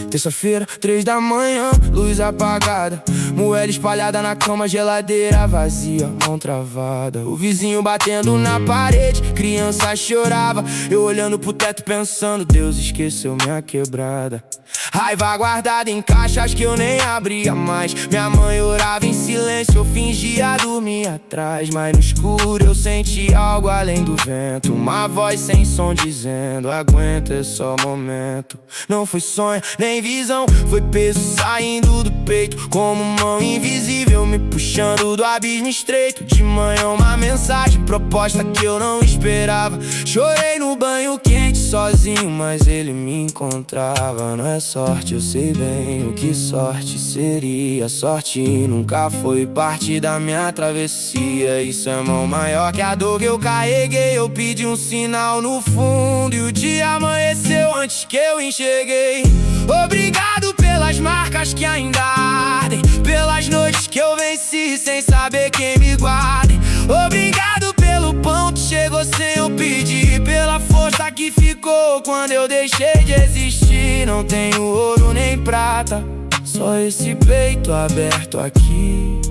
Terça-feira, 3 da manhã, luz apagada, moeda espalhada na cama, geladeira vazia, mão travada. O vizinho batendo na parede, criança chorava. Eu olhando pro teto pensando, Deus esqueceu minha quebrada. Raiva guardada em caixas que eu nem abria mais. Minha mãe orava em silêncio, eu fingia dormir atrás. Mas no escuro eu senti algo além do vento, uma voz sem som dizendo, aguenta, é só momento. Não foi sonho, nem visão, foi peso saindo do peito, como mão invisível me puxando do abismo estreito. De manhã uma mensagem, proposta que eu não esperava. Chorei no banho quente sozinho, mas ele me encontrava. Não é sorte, eu sei bem o que sorte seria. Sorte nunca foi parte da minha travessia. Isso é mão maior que a dor que eu carreguei. Eu pedi um sinal no fundo e o dia amanheceu antes que eu enxerguei. Obrigado pelas marcas que ainda ardem, pelas noites que eu venci sem saber quem me guarda. Obrigado pelo pão que chegou sem eu pedir, pela força que ficou quando eu deixei de existir. Não tenho ouro nem prata, só esse peito aberto aqui.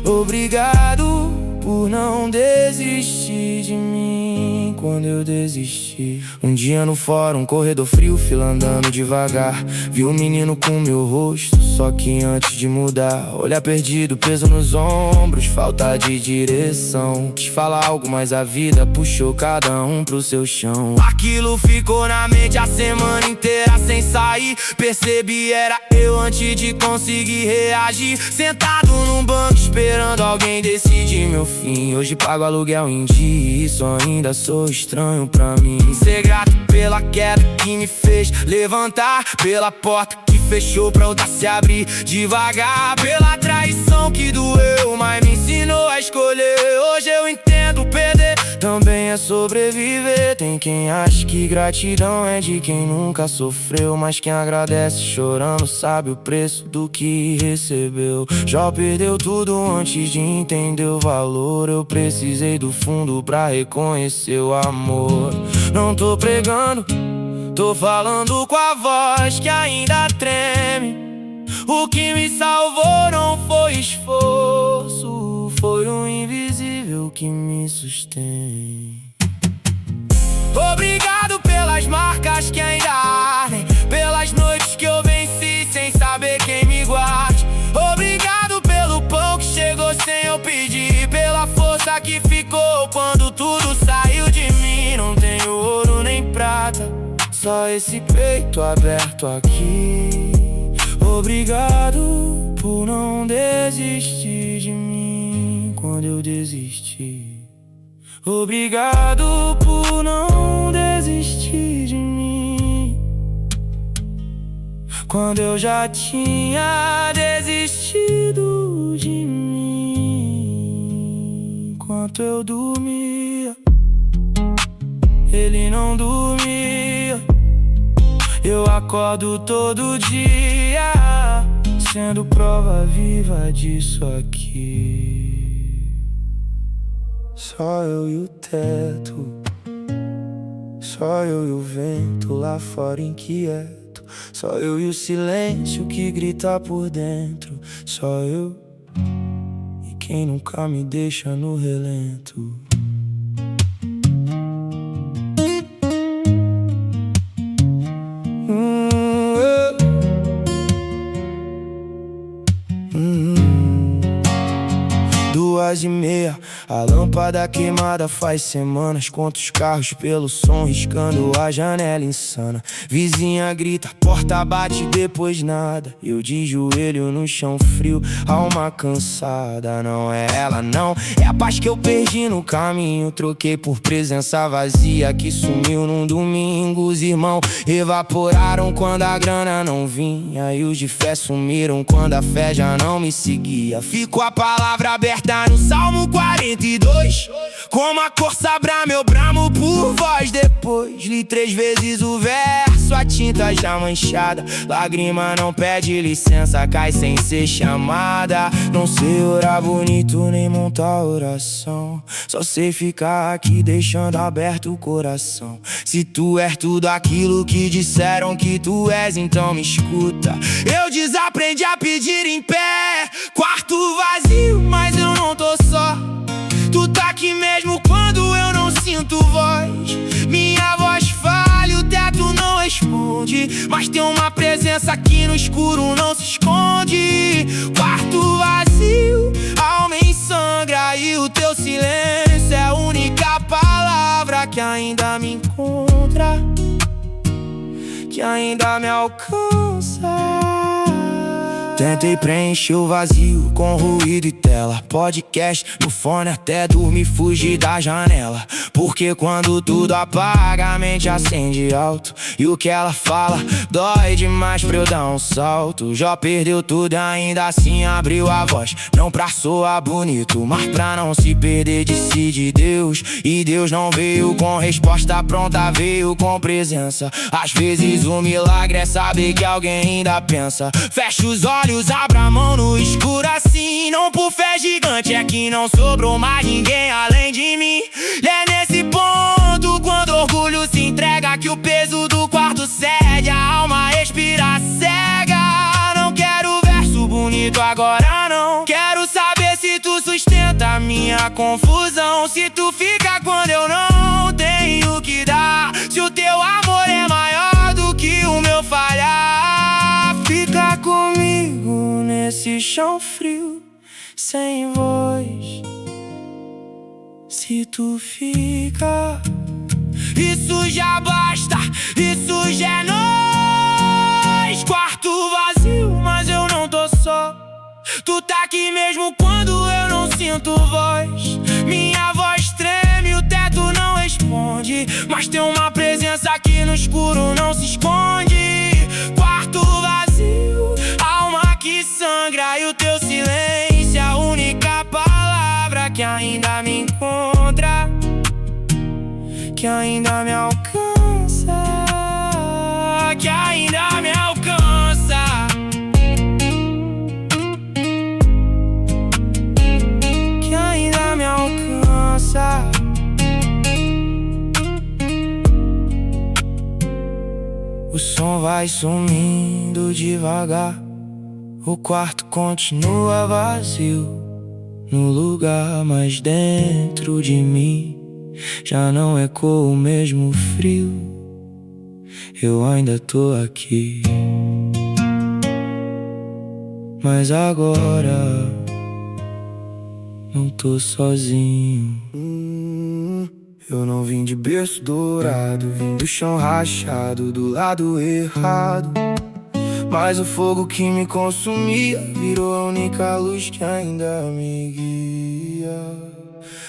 Obrigado por não desistir de mim quando eu desisti. Um dia no fórum, corredor frio, fila andando devagar. Vi um menino com meu rosto, só que antes de mudar, olhar perdido, peso nos ombros, falta de direção. Quis falar algo, mas a vida puxou cada um pro seu chão. Aquilo ficou na mente a semana inteira sem sair. Percebi era eu antes de conseguir reagir. Sentado num banco esperando alguém decidir meu fim. Hoje pago aluguel em dia, isso ainda sou estranho pra mim. Ser grato pela queda que me fez levantar, pela porta que fechou pra outra se abrir devagar, pela traição que doeu, mas me ensinou a escolher. Hoje eu entendo, perder também é sobreviver. Tem quem acha que gratidão é de quem nunca sofreu, mas quem agradece chorando sabe o preço do que recebeu. Já perdeu tudo antes de entender o valor. Eu precisei do fundo pra reconhecer o amor. Não tô pregando, tô falando com a voz que ainda treme. O que me salvou não foi esforço, foi o invisível que me sustém. Obrigado pelas marcas que ainda ardem, pelas noites que eu venci sem saber quem me guarde. Obrigado pelo pão que chegou sem eu pedir, pela força que ficou quando tudo saiu de mim. Não tenho ouro nem prata, só esse peito aberto aqui. Obrigado por não desistir de mim quando eu desisti. Obrigado por não desistir de mim quando eu já tinha desistido de mim. Enquanto eu dormia, ele não dormia. Eu acordo todo dia, sendo prova viva disso aqui. Só eu e o teto, só eu e o vento lá fora inquieto, só eu e o silêncio que grita por dentro, só eu e quem nunca me deixa no relento. Duas e meia, a lâmpada queimada faz semanas. Conto os carros pelo som, riscando a janela insana. Vizinha grita, porta bate, depois nada. Eu de joelho no chão frio, alma cansada. Não é ela não, é a paz que eu perdi no caminho. Troquei por presença vazia que sumiu num domingo. Os irmãos evaporaram quando a grana não vinha, e os de fé sumiram quando a fé já não me seguia. Fico a palavra aberta no Salmo 42, como a cor sabrá meu bramo por vós. Depois li 3 vezes o verso, a tinta já manchada. Lágrima não pede licença, cai sem ser chamada. Não sei orar bonito nem montar oração, só sei ficar aqui deixando aberto o coração. Se tu és tudo aquilo que disseram que tu és, então me escuta. Eu desaprendi a pedir em pé, quarto vazio, mas eu não tô só. Tu tá aqui mesmo quando eu não sinto voz. Minha voz falha, o teto não responde, mas tem uma presença que no escuro não se esconde. Quarto vazio, alma em sangra, e o teu silêncio é a única palavra que ainda me encontra, que ainda me alcança. Tentei preencher o vazio com ruído e tela, podcast no fone até dormir, fugir da janela. Porque quando tudo apaga, a mente acende alto, e o que ela fala dói demais pra eu dar um salto. Já perdeu tudo e ainda assim abriu a voz, não pra soar bonito, mas pra não se perder de si, de Deus. E Deus não veio com resposta pronta, veio com presença. Às vezes o milagre é saber que alguém ainda pensa. Fecha os olhos, abra a mão no escuro assim, não por fé gigante, é que não sobrou mais ninguém além de mim. E é nesse ponto, quando o orgulho se entrega, que o peso do quarto cede, a alma respira cega. Não quero verso bonito agora não, quero saber se tu sustenta a minha confusão. Se tu fica quando eu não tenho o que dar, se o teu amor é maior do que o meu falhar. Fica comigo nesse chão frio, sem voz. Se tu fica, isso já basta, isso já é nóis. Quarto vazio, mas eu não tô só. Tu tá aqui mesmo quando eu não sinto voz. Minha voz treme, o teto não responde, mas tem uma presença que no escuro não se esconde. Quarto vazio, alma que sangra, e o teu silêncio é a única palavra que ainda me encontra, que ainda me alcança, que ainda me alcança. Que ainda me alcança. O som vai sumindo devagar, o quarto continua vazio. No lugar mais dentro de mim já não ecoa o mesmo frio. Eu ainda tô aqui, mas agora não tô sozinho. Eu não vim de berço dourado, vim do chão rachado, do lado errado. Mas o fogo que me consumia virou a única luz que ainda me guia.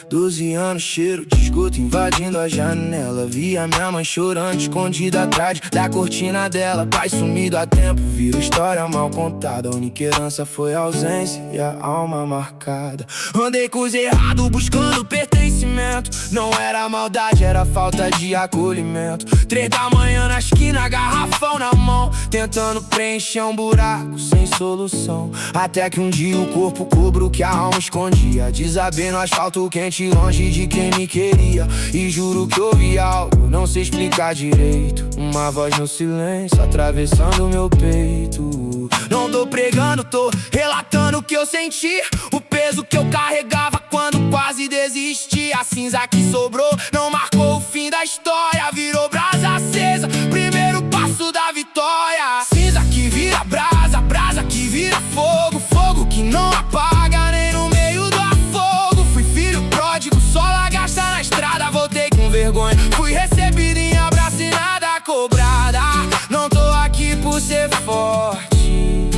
12 anos, cheiro de esgoto invadindo a janela. Via minha mãe chorando, escondida atrás da cortina dela. Pai sumido há tempo, vira história mal contada. A única herança foi a ausência e a alma marcada. Andei com os errados, buscando pertencimento. Não era maldade, era falta de acolhimento. 3 da manhã na esquina, garrafão na mão, tentando preencher um buraco sem solução. Até que um dia o corpo cobriu o que a alma escondia. Desabei no asfalto quente, longe de quem me queria. E juro que ouvi algo, não sei explicar direito. Uma voz no silêncio, atravessando meu peito. Não tô pregando, tô relatando o que eu senti. O peso que eu carregava quando quase desisti. A cinza que sobrou não marcou o fim da história. Virou brasa acesa, primeiro passo da vitória. Cinza que vira brasa, brasa que vira fogo. Fogo que não apaga nem no meio do afogo. Fui filho pródigo, só lagarta na estrada. Voltei com vergonha, fui recebido em abraço e nada cobrada. Não tô aqui por ser forte,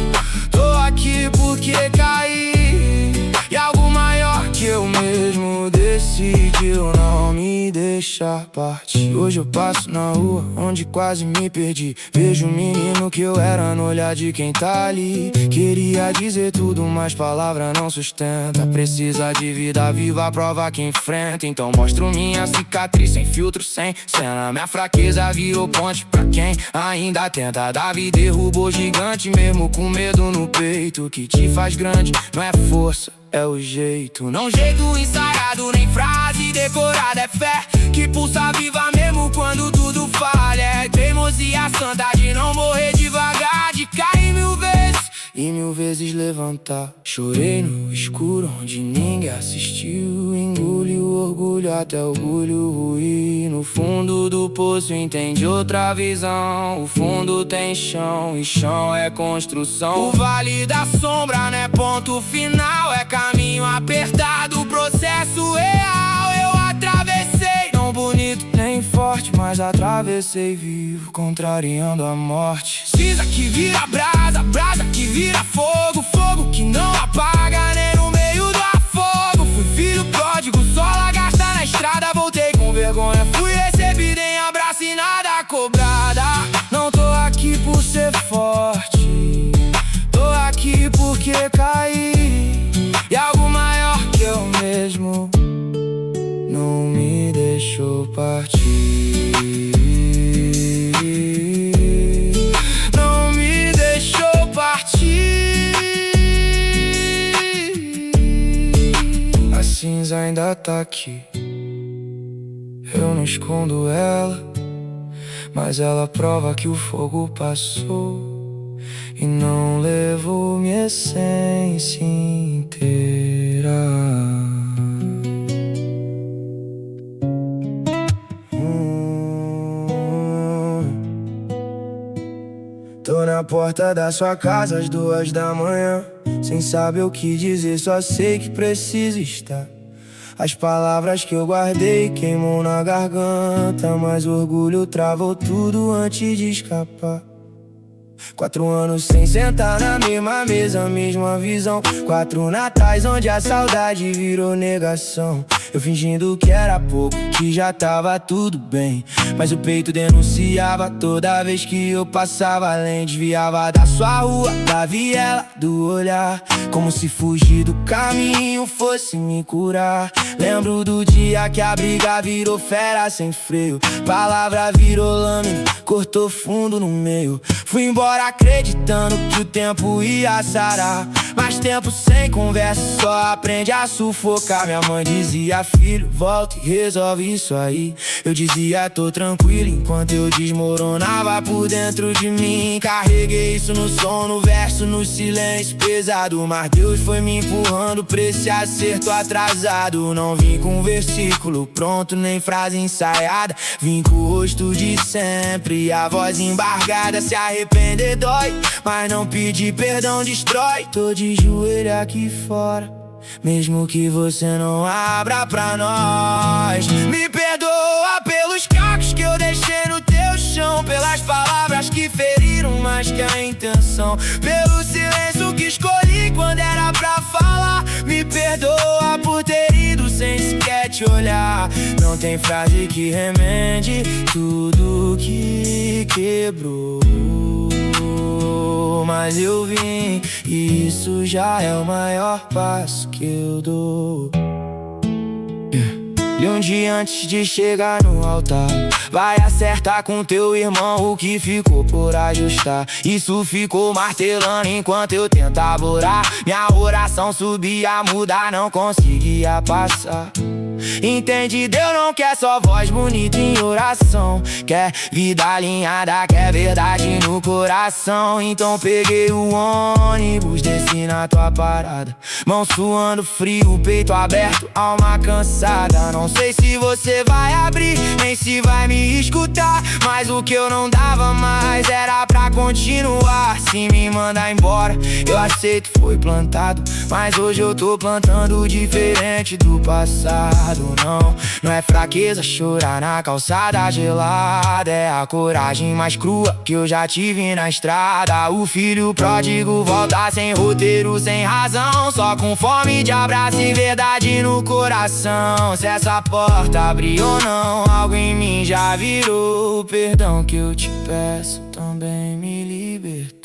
tô aqui porque caí. E algo maior que eu mesmo decidiu não me deixar partir. Hoje eu passo na rua onde quase me perdi. Vejo o menino que eu era no olhar de quem tá ali. Queria dizer tudo, mas palavra não sustenta. Precisa de vida viva, prova que enfrenta. Então mostro minha cicatriz, sem filtro, sem cena. Minha fraqueza virou ponte pra quem ainda tenta. Davi derrubou gigante mesmo com medo no peito. O que te faz grande não é força, é o jeito. Não jeito ensaiado, nem frase decorada. É fé que pulsa viva mesmo quando tudo falha. É teimosia santa de não morrer devagar, de cair 1000 vezes e 1000 vezes levantar. Chorei no escuro onde ninguém assistiu. Engoli o orgulho até o orgulho ruir. No fundo do poço entendi outra visão. O fundo tem chão e chão é construção. O vale da sombra não é ponto final, é caminho apertado, processo real. Eu atravessei, não bonito nem forte, mas atravessei vivo, contrariando a morte. Cinza que vira brasa, brasa que vira fogo. Fogo que não apaga nem no meio do afogo. Fui filho pródigo, só lagarta na estrada. Voltei com vergonha, fui recebido em abraço e nada cobrada. Não tô aqui por ser forte, tô aqui porque caí. E algo maior que eu mesmo não me deixou partir. Não me deixou partir. A cinza ainda tá aqui, eu não escondo ela, mas ela prova que o fogo passou e não levou minha essência inteira. Tô na porta da sua casa às 2 da manhã, sem saber o que dizer, só sei que preciso estar. As palavras que eu guardei queimam na garganta, mas o orgulho travou tudo antes de escapar. 4 anos sem sentar na mesma mesa, mesma visão. 4 natais onde a saudade virou negação. Eu fingindo que era pouco, que já tava tudo bem, mas o peito denunciava toda vez que eu passava além. Desviava da sua rua, da viela, do olhar, como se fugir do caminho fosse me curar. Lembro do dia que a briga virou fera sem freio. Palavra virou lâmina, cortou fundo no meio. Fui embora acreditando que o tempo ia sarar, mas tempo sem conversa só aprende a sufocar. Minha mãe dizia: filho, volta e resolve isso aí. Eu dizia: tô tranquilo, enquanto eu desmoronava por dentro de mim. Carreguei isso no som, no verso, no silêncio pesado, mas Deus foi me empurrando pra esse acerto atrasado. Não vim com versículo pronto, nem frase ensaiada. Vim com o rosto de sempre e a voz embargada. Se arrepender dói, mas não pedir perdão destrói. Tô de joelho aqui fora, mesmo que você não abra pra nós. Me perdoa pelos cacos que eu deixei no teu chão, pelas palavras que feriram mais que a intenção, pelo silêncio que escolhi quando era pra falar. Me perdoa por ter ido sem sequer te olhar. Não tem frase que remende tudo que quebrou, mas eu vim, e isso já é o maior passo que eu dou. E um dia antes de chegar no altar, vai acertar com teu irmão o que ficou por ajustar. Isso ficou martelando enquanto eu tentava orar. Minha oração subia, mudar, não conseguia passar. Entende, Deus não quer só voz bonita em oração, quer vida alinhada, quer verdade no coração. Então peguei o ônibus, desci na tua parada, mão suando frio, peito aberto, alma cansada. Não sei se você vai abrir, nem se vai me escutar, mas o que eu não dava mais era pra continuar. Se me mandar embora, eu aceito, foi plantado, mas hoje eu tô plantando diferente do passado. Não é fraqueza chorar na calçada gelada, é a coragem mais crua que eu já tive na estrada. O filho pródigo volta sem roteiro, sem razão, só com fome de abraço e verdade no coração. Se essa porta abrir ou não, algo em mim já virou. O perdão que eu te peço também me libertou.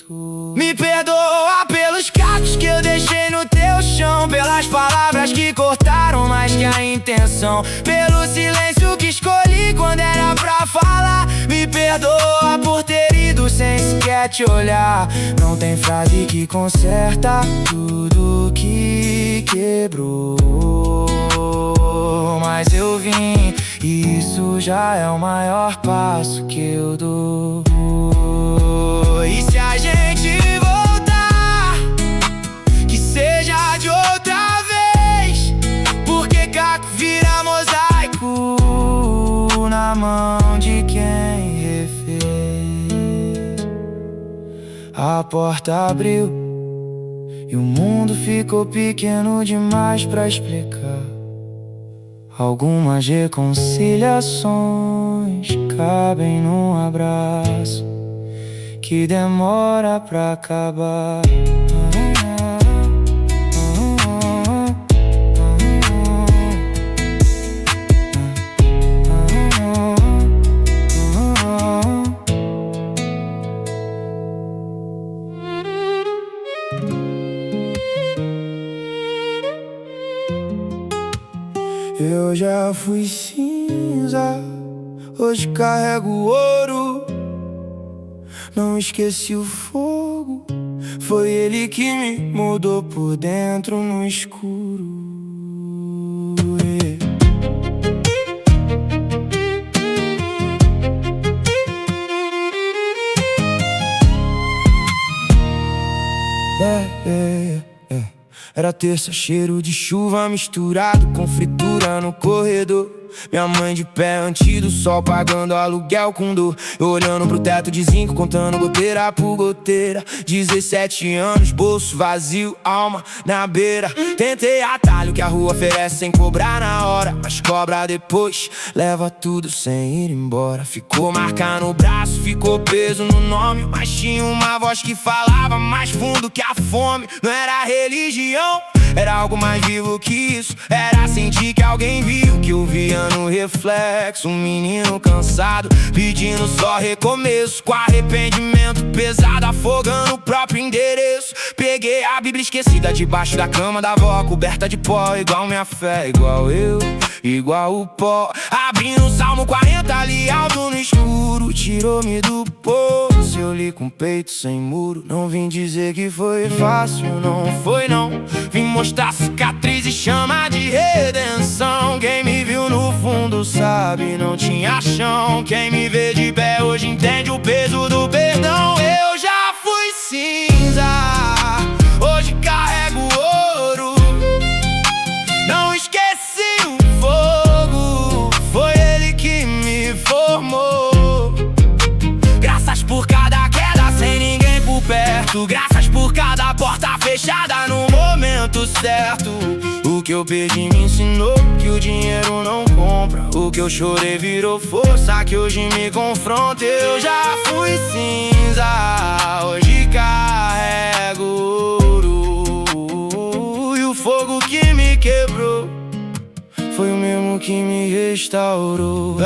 Me perdoa pelos cacos que eu deixei no teu chão, pelas palavras que cortaram mais que a intenção, pelo silêncio que escolhi quando era pra falar. Me perdoa por ter ido sem sequer te olhar. Não tem frase que conserta tudo que quebrou, mas eu vim, e isso já é o maior passo que eu dou. E se a gente voltar, que seja de outra vez, porque caco vira mosaico na mão de quem refez. A porta abriu e o mundo ficou pequeno demais pra explicar. Algumas reconciliações cabem num abraço que demora pra acabar. Eu já fui cinza, hoje carrego ouro. Não esqueci o fogo, foi ele que me mudou por dentro no escuro. Era terça, cheiro de chuva misturado com fritura no corredor. Minha mãe de pé antes do sol, pagando aluguel com dor. Eu olhando pro teto de zinco, contando goteira por goteira. 17 anos, bolso vazio, alma na beira. Tentei atalho que a rua oferece sem cobrar na hora, mas cobra depois, leva tudo sem ir embora. Ficou marca no braço, ficou peso no nome, mas tinha uma voz que falava mais fundo que a fome. Não era religião, era algo mais vivo que isso. Era sentir que alguém viu que eu via no reflexo. Um menino cansado, pedindo só recomeço, com arrependimento pesado, afogando o próprio endereço. Peguei a Bíblia esquecida debaixo da cama da avó, coberta de pó, igual minha fé, igual eu, igual o pó. Abrindo o Salmo 40 ali alto no escuro, tirou-me do poço. Eu li com peito sem muro. Não vim dizer que foi fácil, não foi não. Vim mostrar cicatriz e chama de redenção. Quem me viu no fundo sabe, não tinha chão. Quem me vê de pé hoje entende o peso do perdão. Eu já fui cinza, hoje carrego ouro. Não esqueci o fogo, foi ele que me formou. Graças por cada queda sem ninguém por perto, graças por cada porta fechada no momento certo. eu perdi me ensinou que o dinheiro não compra. O que eu chorei virou força que hoje me confronta. Eu já fui cinza, hoje carrego ouro. E o fogo que me quebrou foi o mesmo que me restaurou.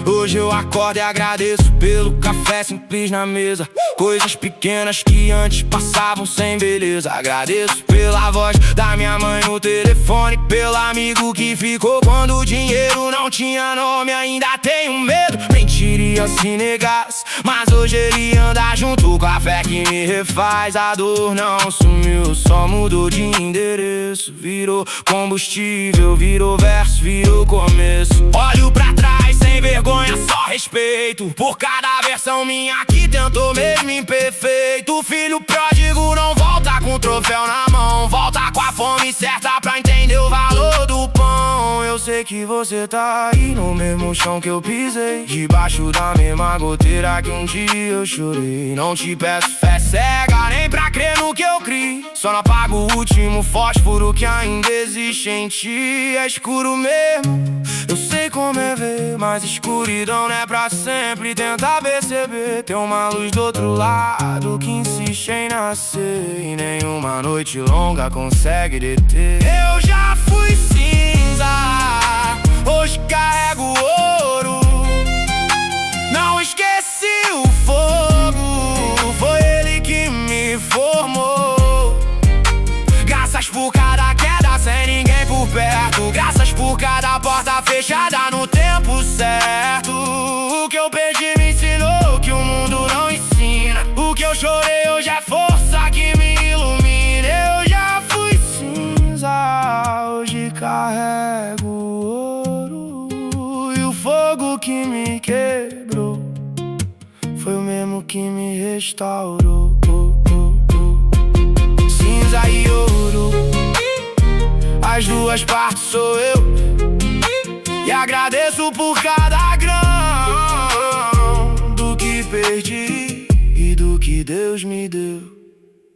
Hoje eu acordo e agradeço pelo café simples na mesa. Coisas pequenas que antes passavam sem beleza. Agradeço pela voz da minha mãe no telefone, pelo amigo que ficou quando o dinheiro não tinha nome. Ainda tenho medo, mentiria se negasse, mas hoje ele anda junto com a fé que me refaz. A dor não sumiu, só mudou de endereço. Virou combustível, virou verso, virou começo. Olho pra trás sem vergonha, só respeito por cada versão minha que tentou mesmo imperfeito. Filho pródigo não volta com o troféu na mão, volta com a fome certa pra entender o valor do pão. Eu sei que você tá aí no mesmo chão que eu pisei, debaixo da mesma goteira que um dia eu chorei. Não te peço fé cega, nem pra crer no que eu criei, só não apago o último fósforo que ainda existe em ti. É escuro mesmo, eu sei como é ver, mas escuridão não é pra sempre. Tenta perceber, tem uma luz do outro lado que insiste em nascer, e nenhuma noite longa consegue deter. Eu já fui cinza, hoje carrego ouro. Não esqueci o fogo, foi ele que me formou. Graças por cada queda sem ninguém por perto, graças por cada porta fechada no tempo certo. O que eu perdi me ensinou que o mundo não ensina. O que eu chorei hoje é força que me ilumina. Eu já fui cinza, hoje carrego ouro. E o fogo que me quebrou foi o mesmo que me restaurou. Cinza e ouro, as duas partes sou eu, e agradeço por cada grão do que perdi e do que Deus me deu.